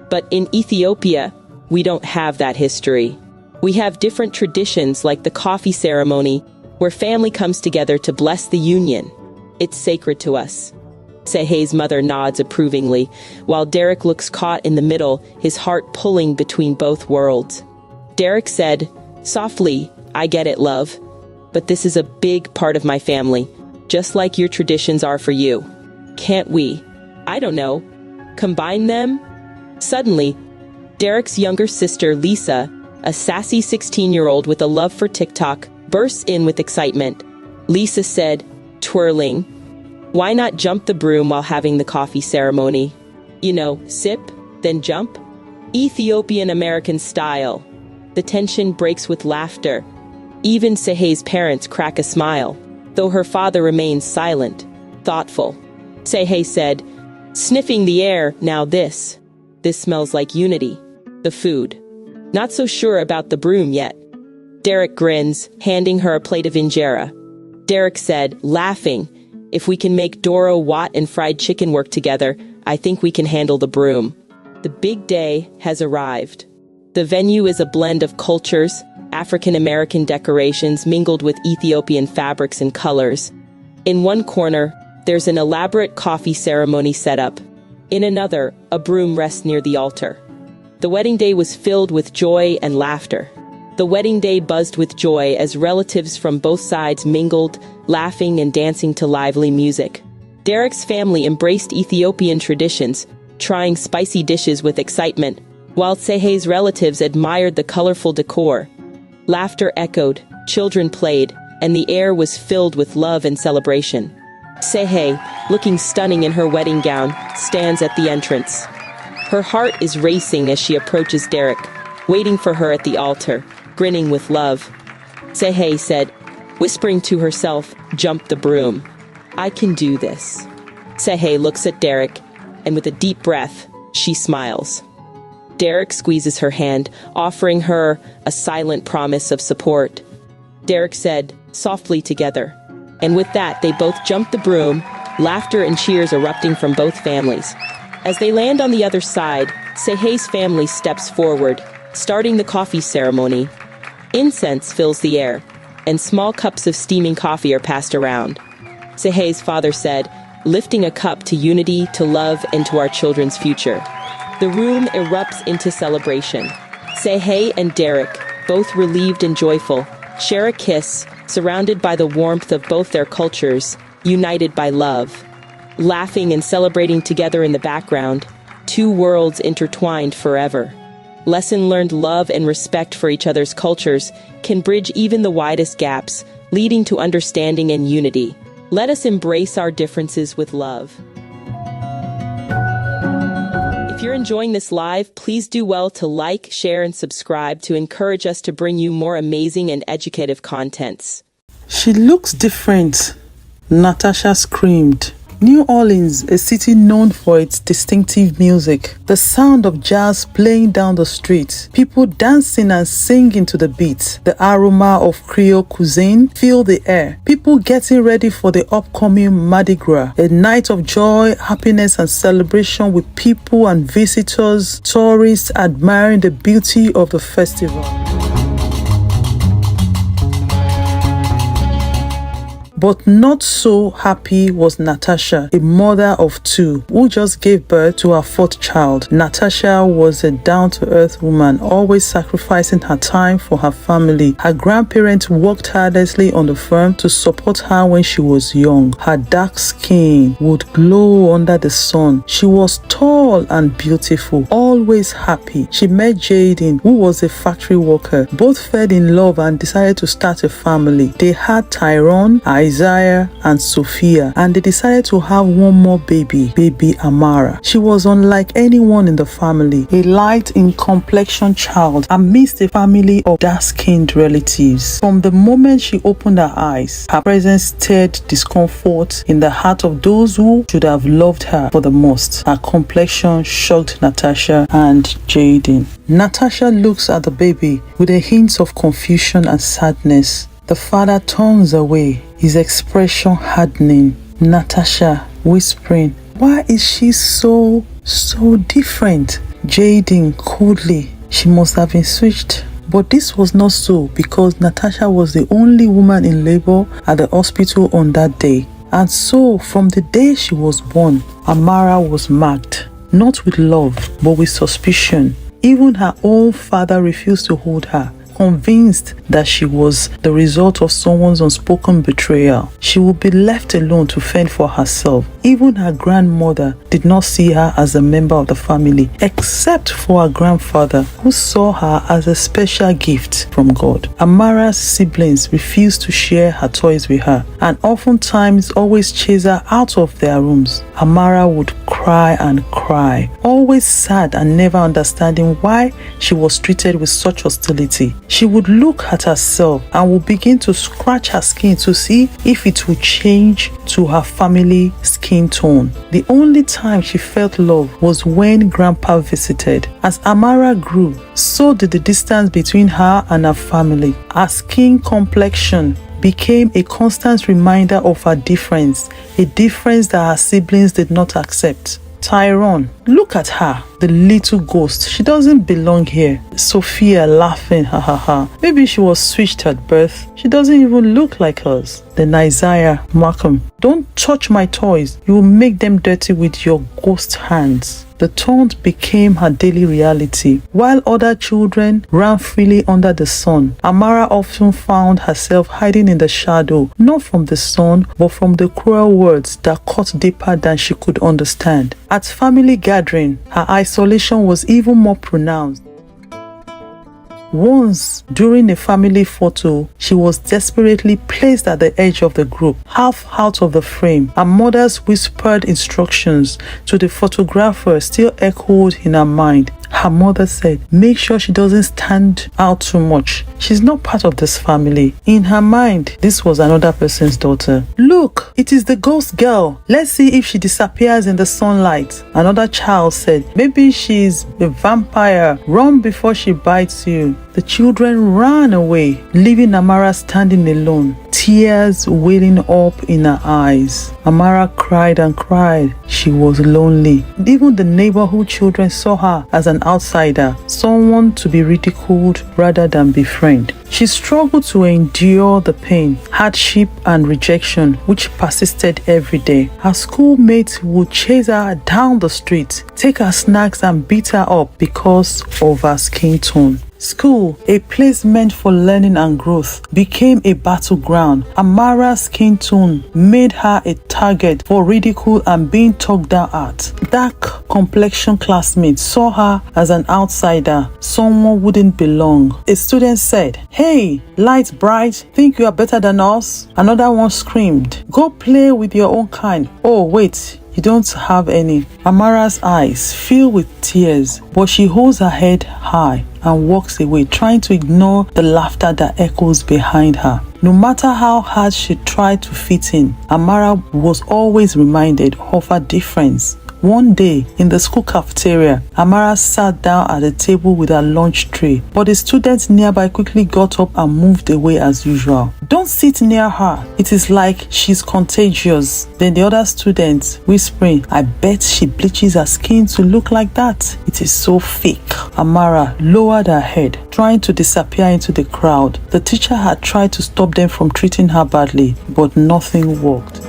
But in Ethiopia, we don't have that history. We have different traditions like the coffee ceremony, where family comes together to bless the union. It's sacred to us. Sehei's mother nods approvingly, while Derek looks caught in the middle, his heart pulling between both worlds. Derek said, softly, I get it, love. But this is a big part of my family, just like your traditions are for you. Can't we, I don't know, combine them? Suddenly, Derek's younger sister, Lisa, a sassy 16-year-old with a love for TikTok, bursts in with excitement. Lisa said, twirling, why not jump the broom while having the coffee ceremony? You know, sip, then jump? Ethiopian American style. The tension breaks with laughter. Even Sehei's parents crack a smile, though her father remains silent, thoughtful. Sehei said, sniffing the air, now this smells like unity. The food. Not so sure about the broom yet. Derek grins, handing her a plate of injera. Derek said, laughing, if we can make Doro Wat and fried chicken work together, I think we can handle the broom. The big day has arrived. The venue is a blend of cultures, African-American decorations mingled with Ethiopian fabrics and colors. In one corner, there's an elaborate coffee ceremony setup. In another, a broom rests near the altar. The wedding day was filled with joy and laughter. The wedding day buzzed with joy as relatives from both sides mingled, laughing and dancing to lively music. Derek's family embraced Ethiopian traditions, trying spicy dishes with excitement, while Sehei's relatives admired the colorful decor. Laughter echoed, children played, and the air was filled with love and celebration. Sehei, looking stunning in her wedding gown, stands at the entrance. Her heart is racing as she approaches Derek, waiting for her at the altar, grinning with love. Sehei said, whispering to herself, jump the broom. I can do this. Sehei looks at Derek, and with a deep breath, she smiles. Derek squeezes her hand, offering her a silent promise of support. Derek said, softly together. And with that, they both jumped the broom, laughter and cheers erupting from both families. As they land on the other side, Sehei's family steps forward, starting the coffee ceremony. Incense fills the air, and small cups of steaming coffee are passed around. Sehei's father said, lifting a cup to unity, to love, and to our children's future. The room erupts into celebration. Sehei and Derek, both relieved and joyful, share a kiss, surrounded by the warmth of both their cultures, united by love. laughing and celebrating together in the background, two worlds intertwined forever. Lesson learned: love and respect for each other's cultures can bridge even the widest gaps, leading to understanding and unity. Let us embrace our differences with love. If you're enjoying this live, please do well to like, share, and subscribe to encourage us to bring you more amazing and educative contents. She looks different, Natasha screamed. New Orleans, a city known for its distinctive music, the sound of jazz playing down the street, people dancing and singing to the beat, the aroma of Creole cuisine fill the air, people getting ready for the upcoming Mardi Gras, a night of joy, happiness, and celebration with people and visitors, tourists admiring the beauty of the festival. But not so happy was Natasha, a mother of two, who just gave birth to her fourth child. Natasha was a down-to-earth woman, always sacrificing her time for her family. Her grandparents worked tirelessly on the farm to support her when she was young. Her dark skin would glow under the sun. She was tall and beautiful, always happy. She met Jaden, who was a factory worker. Both fell in love and decided to start a family. They had Tyrone, Isaiah, and Sophia, and they decided to have one more baby Amara. She was unlike anyone in the family, a light in complexion child amidst a family of dark-skinned relatives. From the moment she opened her eyes, her presence stirred discomfort in the heart of those who should have loved her for the most. Her complexion shocked Natasha and Jaden. Natasha looks at the baby with a hint of confusion and sadness. The father turns away, his expression hardening. Natasha whispering, "Why is she so different?" Jaden coldly, "She must have been switched." But this was not so, because Natasha was the only woman in labor at the hospital on that day. And so, from the day she was born, Amara was marked, not with love, but with suspicion. Even her own father refused to hold her, convinced that she was the result of someone's unspoken betrayal. She would be left alone to fend for herself. Even her grandmother did not see her as a member of the family, except for her grandfather, who saw her as a special gift from God. Amara's siblings refused to share her toys with her, and oftentimes always chased her out of their rooms. Amara would cry and cry, always sad and never understanding why she was treated with such hostility. She would look at herself and would begin to scratch her skin to see if it would change to her family skin tone. The only time she felt love was when Grandpa visited. As Amara grew, so did the distance between her and her family. Her skin complexion became a constant reminder of her difference, a difference that her siblings did not accept. Tyrone, look at her, the little ghost. She doesn't belong here. Sophia laughing, ha ha ha. Maybe she was switched at birth. She doesn't even look like us. Then Isaiah, Markham, don't touch my toys. You will make them dirty with your ghost hands. The taunt became her daily reality. While other children ran freely under the sun, Amara often found herself hiding in the shadow, not from the sun, but from the cruel words that cut deeper than she could understand. At family gathering, her isolation was even more pronounced. Once, during a family photo, she was desperately placed at the edge of the group, half out of the frame. Her mother's whispered instructions to the photographer still echoed in her mind. Her mother said, "Make sure she doesn't stand out too much. She's not part of this family." In her mind, this was another person's daughter. "Look, it is the ghost girl. Let's see if she disappears in the sunlight." Another child said, "Maybe she's a vampire. Run before she bites you." The children ran away, leaving Amara standing alone, tears welling up in her eyes. Amara cried and cried. She was lonely. Even the neighborhood children saw her as an outsider, someone to be ridiculed rather than befriend. She struggled to endure the pain, hardship, and rejection which persisted every day. Her schoolmates would chase her down the street, take her snacks, and beat her up because of her skin tone. School, a place meant for learning and growth, became a battleground. Amara's skin tone made her a target for ridicule and being talked down at. Dark complexion classmates saw her as an outsider, someone who wouldn't belong. A student said, "Hey, light bright, think you are better than us?" Another one screamed, "Go play with your own kind." "Oh, wait, you don't have any." Amara's eyes fill with tears, but she holds her head high and walks away, trying to ignore the laughter that echoes behind her. No matter how hard she tried to fit in, Amara was always reminded of her difference. One day, in the school cafeteria, Amara sat down at a table with her lunch tray, but the students nearby quickly got up and moved away as usual. "Don't sit near her. It is like she's contagious." Then the other students whispering, "I bet she bleaches her skin to look like that. It is so fake." Amara lowered her head, trying to disappear into the crowd. The teacher had tried to stop them from treating her badly, but nothing worked.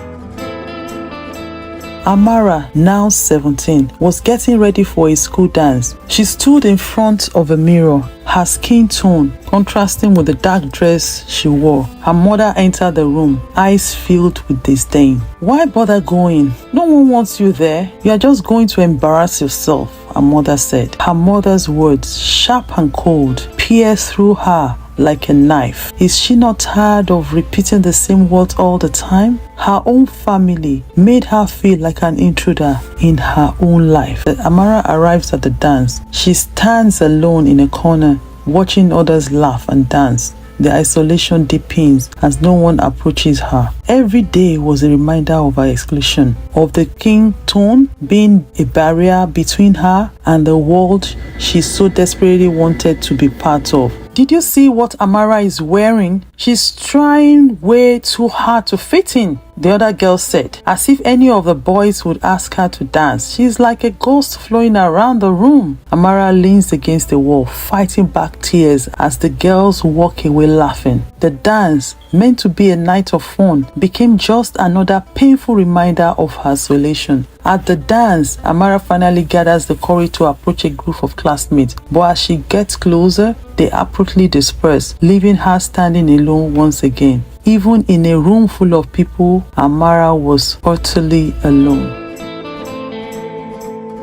Amara, now 17, was getting ready for a school dance. She stood in front of a mirror, her skin tone contrasting with the dark dress she wore. Her mother entered the room, eyes filled with disdain. "Why bother going? No one wants you there. You are just going to embarrass yourself," her mother said. Her mother's words, sharp and cold, pierced through her like a knife. Is she not tired of repeating the same words all the time? Her own family made her feel like an intruder in her own life. Amara arrives at the dance. She stands alone in a corner, watching others laugh and dance. The isolation deepens as no one approaches her. Every day was a reminder of her exclusion, of the skin tone being a barrier between her and the world she so desperately wanted to be part of. Did you see what Amara is wearing? She's trying way too hard to fit in, the other girl said, as if any of the boys would ask her to dance. She's like a ghost flowing around the room. Amara leans against the wall, fighting back tears as the girls walk away laughing. The dance, meant to be a night of fun, became just another painful reminder of her isolation. At the dance, Amara finally gathers the courage to approach a group of classmates, but as she gets closer, they abruptly disperse, leaving her standing alone once again. Even in a room full of people, Amara was utterly alone.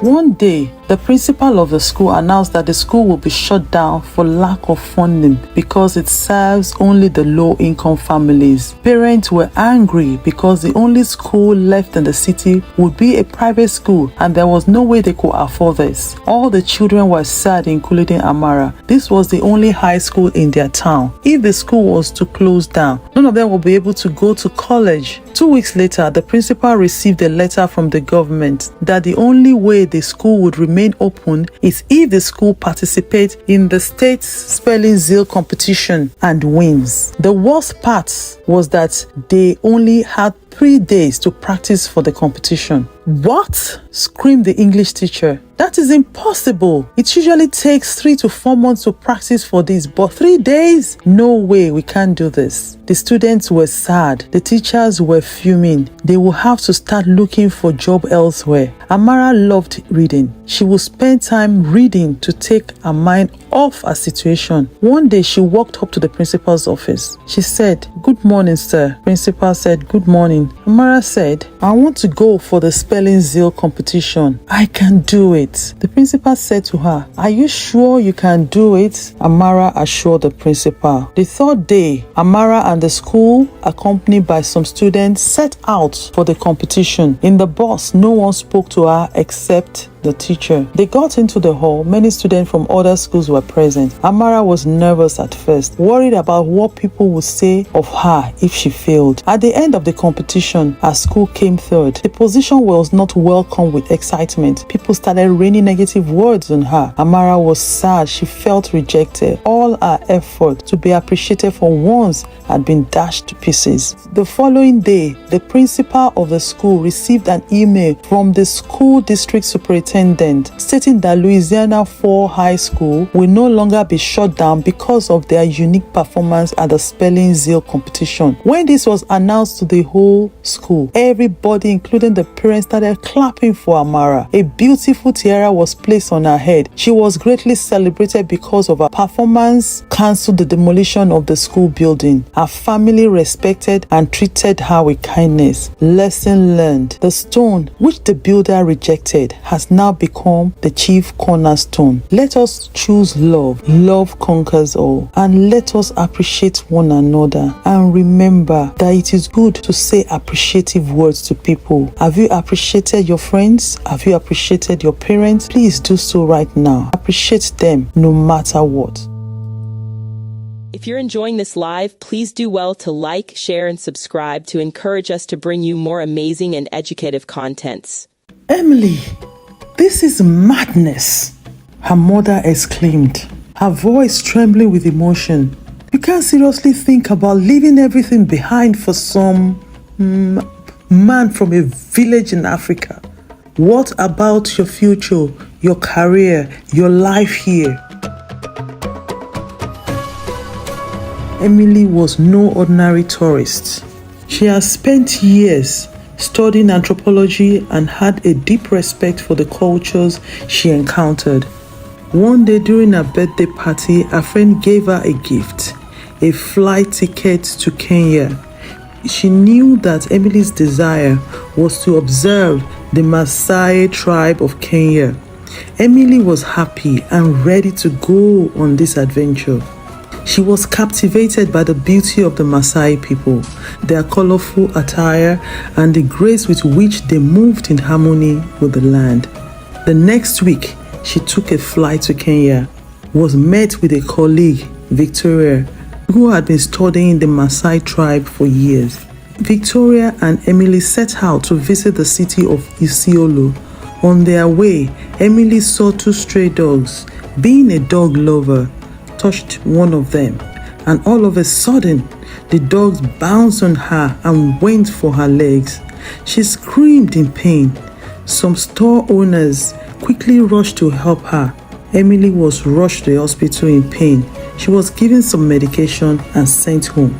One day, the principal of the school announced that the school will be shut down for lack of funding because it serves only the low-income families. Parents were angry because the only school left in the city would be a private school and there was no way they could afford this. All the children were sad, including Amara. This was the only high school in their town. If the school was to close down, none of them would be able to go to college. 2 weeks later, the principal received a letter from the government that the only way the school would remain open is if the school participates in the state's spelling zeal competition and wins. The worst part was that they only had 3 days to practice for the competition. "What?" screamed the English teacher. "That is impossible. It usually takes 3 to 4 months to practice for this, but 3 days? No way, we can't do this." The students were sad. The teachers were fuming. They would have to start looking for job elsewhere. Amara loved reading. She would spend time reading to take her mind off her situation. One day, she walked up to the principal's office. She said, "Good morning, sir." Principal said, "Good morning." Amara said, "I want to go for the spelling zeal competition. I can do it." The principal said to her, "Are you sure you can do it?" Amara assured the principal. The third day, Amara and the school, accompanied by some students, set out for the competition. In the bus, no one spoke to her except the teacher. They got into the hall. Many students from other schools were present. Amara was nervous at first, worried about what people would say of her if she failed. At the end of the competition, her school came third. The position was not welcomed with excitement. People started raining negative words on her. Amara was sad. She felt rejected. All her effort to be appreciated for once had been dashed to pieces. The following day, the principal of the school received an email from the school district superintendent superintendent, stating that Louisiana 4 High School will no longer be shut down because of their unique performance at the spelling zeal competition. When this was announced to the whole school, everybody, including the parents, started clapping for Amara. A beautiful tiara was placed on her head. She was greatly celebrated because of her performance, cancelled the demolition of the school building. Her family respected and treated her with kindness. Lesson learned. The stone which the builder rejected has now become the chief cornerstone. Let us choose love. Love conquers all. And let us appreciate one another. And remember that it is good to say appreciative words to people. Have you appreciated your friends? Have you appreciated your parents? Please do so right now. Appreciate them no matter what. If you're enjoying this live, please do well to like, share, and subscribe to encourage us to bring you more amazing and educative contents. Emily, this is madness, her mother exclaimed, her voice trembling with emotion. You can't seriously think about leaving everything behind for some man from a village in Africa. What about your future, your career, your life here? Emily was no ordinary tourist. She has spent years studying anthropology and had a deep respect for the cultures she encountered. One day during her birthday party, a friend gave her a gift, a flight ticket to Kenya. She knew that Emily's desire was to observe the Maasai tribe of Kenya. Emily was happy and ready to go on this adventure. She was captivated by the beauty of the Maasai people, their colorful attire, and the grace with which they moved in harmony with the land. The next week, she took a flight to Kenya, was met with a colleague, Victoria, who had been studying the Maasai tribe for years. Victoria and Emily set out to visit the city of Isiolo. On their way, Emily saw 2 stray dogs. Being a dog lover, touched one of them, and all of a sudden, the dogs bounced on her and went for her legs. She screamed in pain. Some store owners quickly rushed to help her. Emily was rushed to the hospital in pain. She was given some medication and sent home.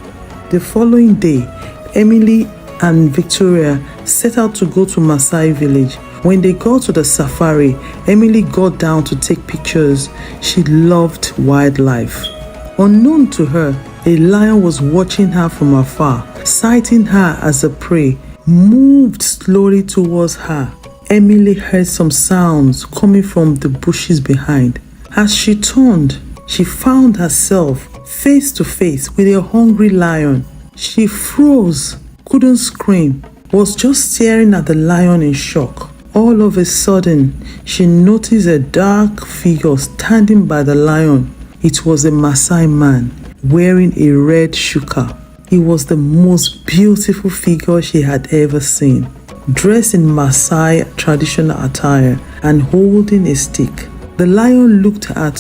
The following day, Emily and Victoria set out to go to Maasai village. When they got to the safari, Emily got down to take pictures. She loved wildlife. Unknown to her, a lion was watching her from afar, sighting her as a prey, moved slowly towards her. Emily heard some sounds coming from the bushes behind. As she turned, she found herself face to face with a hungry lion. She froze, couldn't scream, was just staring at the lion in shock. All of a sudden, she noticed a dark figure standing by the lion. It was a Maasai man wearing a red shuka. It was the most beautiful figure she had ever seen, dressed in Maasai traditional attire and holding a stick. The lion looked at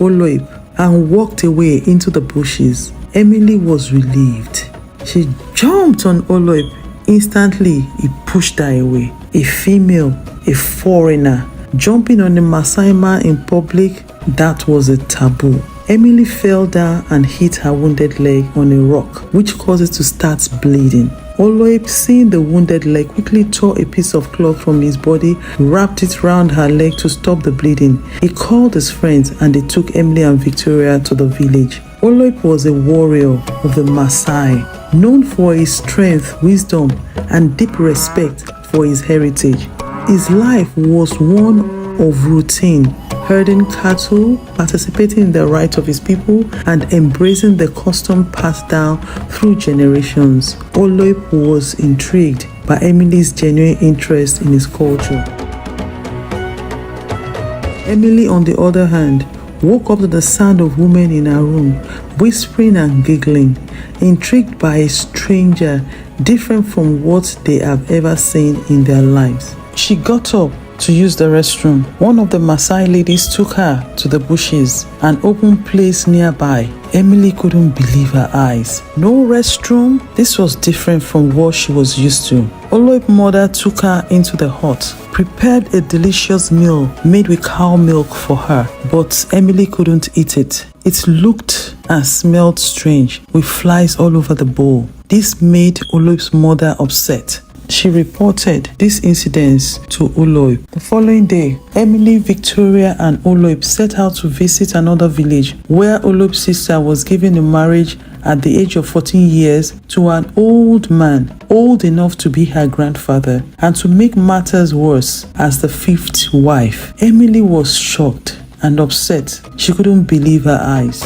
Oloip and walked away into the bushes. Emily was relieved. She jumped on Oloip. Instantly, he pushed her away. A female, a foreigner, jumping on a Maasai man in public, that was a taboo. Emily fell down and hit her wounded leg on a rock, which caused it to start bleeding. Oloip, seeing the wounded leg, quickly tore a piece of cloth from his body, wrapped it round her leg to stop the bleeding. He called his friends and they took Emily and Victoria to the village. Oloip was a warrior of the Maasai, known for his strength, wisdom, and deep respect for his heritage. His life was one of routine, herding cattle, participating in the rights of his people, and embracing the custom passed down through generations. Oloip was intrigued by Emily's genuine interest in his culture. Emily, on the other hand, woke up to the sound of women in her room, whispering and giggling, intrigued by a stranger different from what they have ever seen in their lives. She got up to use the restroom. One of the Maasai ladies took her to the bushes, an open place nearby. Emily couldn't believe her eyes. No restroom? This was different from what she was used to. Oloib's mother took her into the hut, prepared a delicious meal made with cow milk for her, but Emily couldn't eat it. It looked and smelled strange, with flies all over the bowl. This made Oloib's mother upset. She reported this incident to Oloib. The following day, Emily, Victoria, and Oloib set out to visit another village where Oloib's sister was given in marriage at the age of 14 years to an old man, old enough to be her grandfather. And to make matters worse, as the fifth wife, Emily was shocked and upset. She couldn't believe her eyes.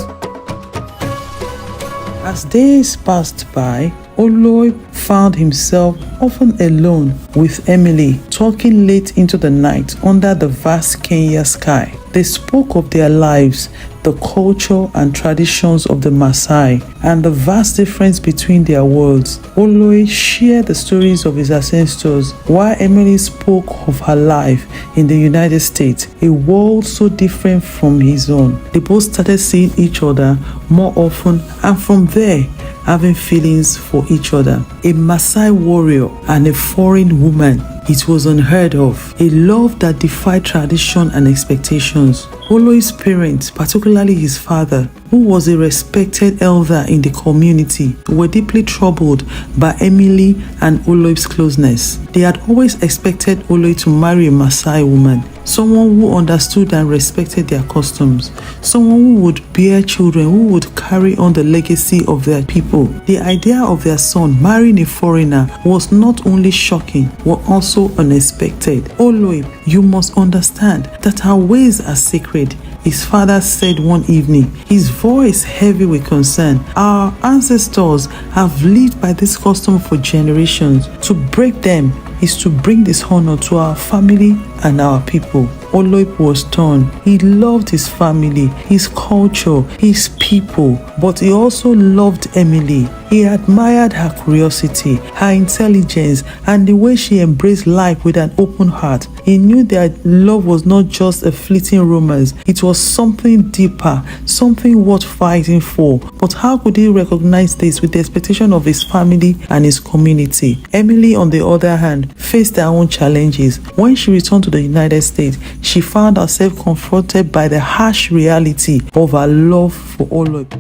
As days passed by, Oloib found himself often alone with Emily, talking late into the night under the vast Kenya sky. They spoke of their lives, the culture and traditions of the Maasai, and the vast difference between their worlds. Oloib shared the stories of his ancestors, while Emily spoke of her life in the United States, a world so different from his own. They both started seeing each other more often, and from there, having feelings for each other. A Maasai warrior and a foreign woman, it was unheard of. A love that defied tradition and expectations. Oloib's parents, particularly his father, who was a respected elder in the community, were deeply troubled by Emily and Oloib's closeness. They had always expected Oloib to marry a Maasai woman, someone who understood and respected their customs, someone who would bear children who would carry on the legacy of their people. The idea of their son marrying a foreigner was not only shocking, but also unexpected. Oloib, you must understand that our ways are sacred, his father said one evening, his voice heavy with concern. Our ancestors have lived by this custom for generations. To break them is to bring dishonor to our family and our people. Oloib was torn. He loved his family, his culture, his people, but he also loved Emily. He admired her curiosity, her intelligence, and the way she embraced life with an open heart. He knew that love was not just a fleeting romance. It was something deeper, something worth fighting for. But how could he recognize this with the expectation of his family and his community? Emily, on the other hand, faced her own challenges. When she returned to the United States, she found herself confronted by the harsh reality of her love for Oloib.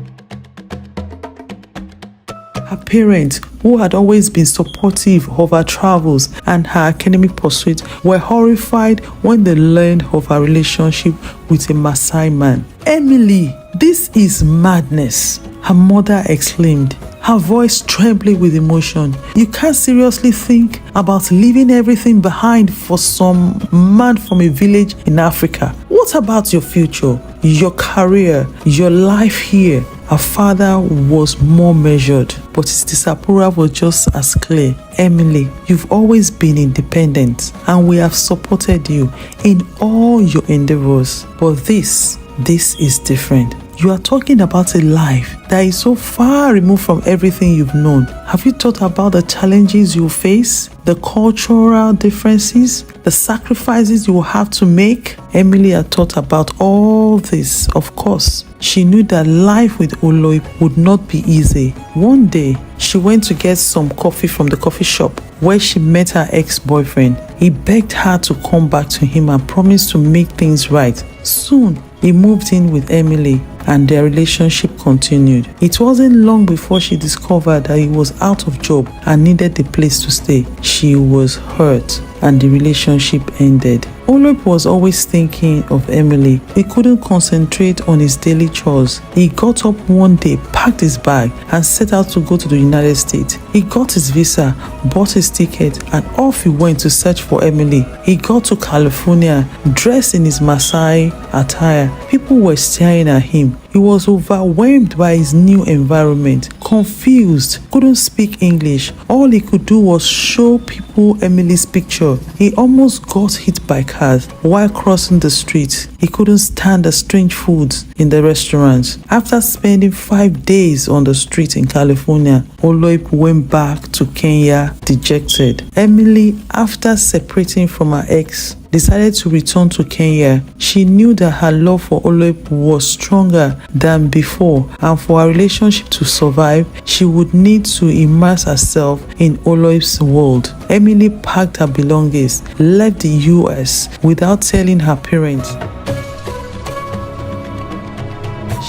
Her parents, who had always been supportive of her travels and her academic pursuits, were horrified when they learned of her relationship with a Maasai man. "Emily, this is madness," her mother exclaimed, her voice trembling with emotion. "You can't seriously think about leaving everything behind for some man from a village in Africa. What about your future, your career, your life here?" Her father was more measured, but his disapproval was just as clear. "Emily, you've always been independent, and we have supported you in all your endeavors. But this is different. You are talking about a life that is so far removed from everything you've known. Have you thought about the challenges you face, the cultural differences, the sacrifices you will have to make?" Emily had thought about all this, of course. She knew that life with Oloib would not be easy. One day, she went to get some coffee from the coffee shop where she met her ex-boyfriend. He begged her to come back to him and promised to make things right. Soon, he moved in with Emily and their relationship continued. It wasn't long before she discovered that he was out of job and needed a place to stay. She was hurt and the relationship ended. Oloib was always thinking of Emily. He couldn't concentrate on his daily chores. He got up one day, packed his bag, and set out to go to the United States. He got his visa, bought his ticket, and off he went to search for Emily. He got to California, dressed in his Maasai attire. People were staring at him. He was overwhelmed by his new environment, confused, couldn't speak English. All he could do was show people Emily's picture. He almost got hit by cars while crossing the street. He couldn't stand the strange foods in the restaurants. After spending 5 days on the street in California, Oloib went back to Kenya dejected. Emily, after separating from her ex, decided to return to Kenya. She knew that her love for Oloip was stronger than before, and for her relationship to survive, she would need to immerse herself in Oloip's world. Emily packed her belongings, left the US without telling her parents.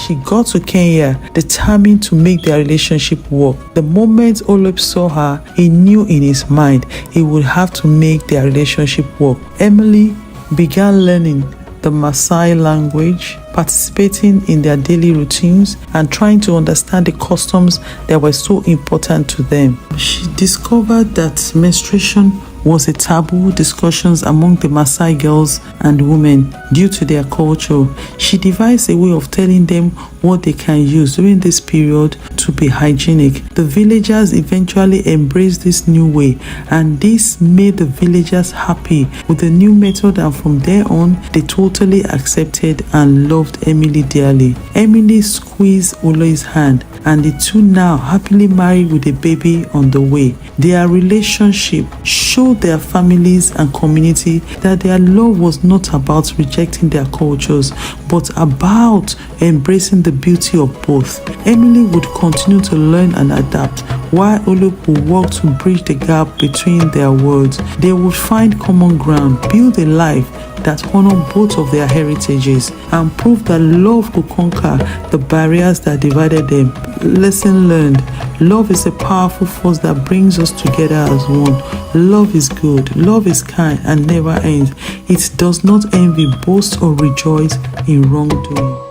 She got to Kenya determined to make their relationship work. The moment Oloip saw her, he knew in his mind he would have to make their relationship work. Emily began learning the Maasai language, participating in their daily routines, and trying to understand the customs that were so important to them. She discovered that menstruation was a taboo discussions among the Maasai girls and women due to their culture. She devised a way of telling them what they can use during this period to be hygienic. The villagers eventually embraced this new way, and this made the villagers happy with the new method, and from there on they totally accepted and loved Emily dearly. Emily squeezed Oloip's hand, and the two now happily married with a baby on the way. Their relationship showed their families and community that their love was not about rejecting their cultures, but about embracing the beauty of both. Emily would continue to learn and adapt, while Oloip would work to bridge the gap between their worlds. They would find common ground, build a life that honor both of their heritages, and prove that love could conquer the barriers that divided them. Lesson learned: love is a powerful force that brings us together as one. Love is good, love is kind, and never ends. It does not envy, boast, or rejoice in wrongdoing.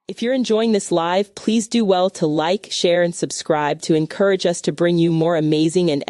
If you're enjoying this live, please do well to like, share, and subscribe to encourage us to bring you more amazing and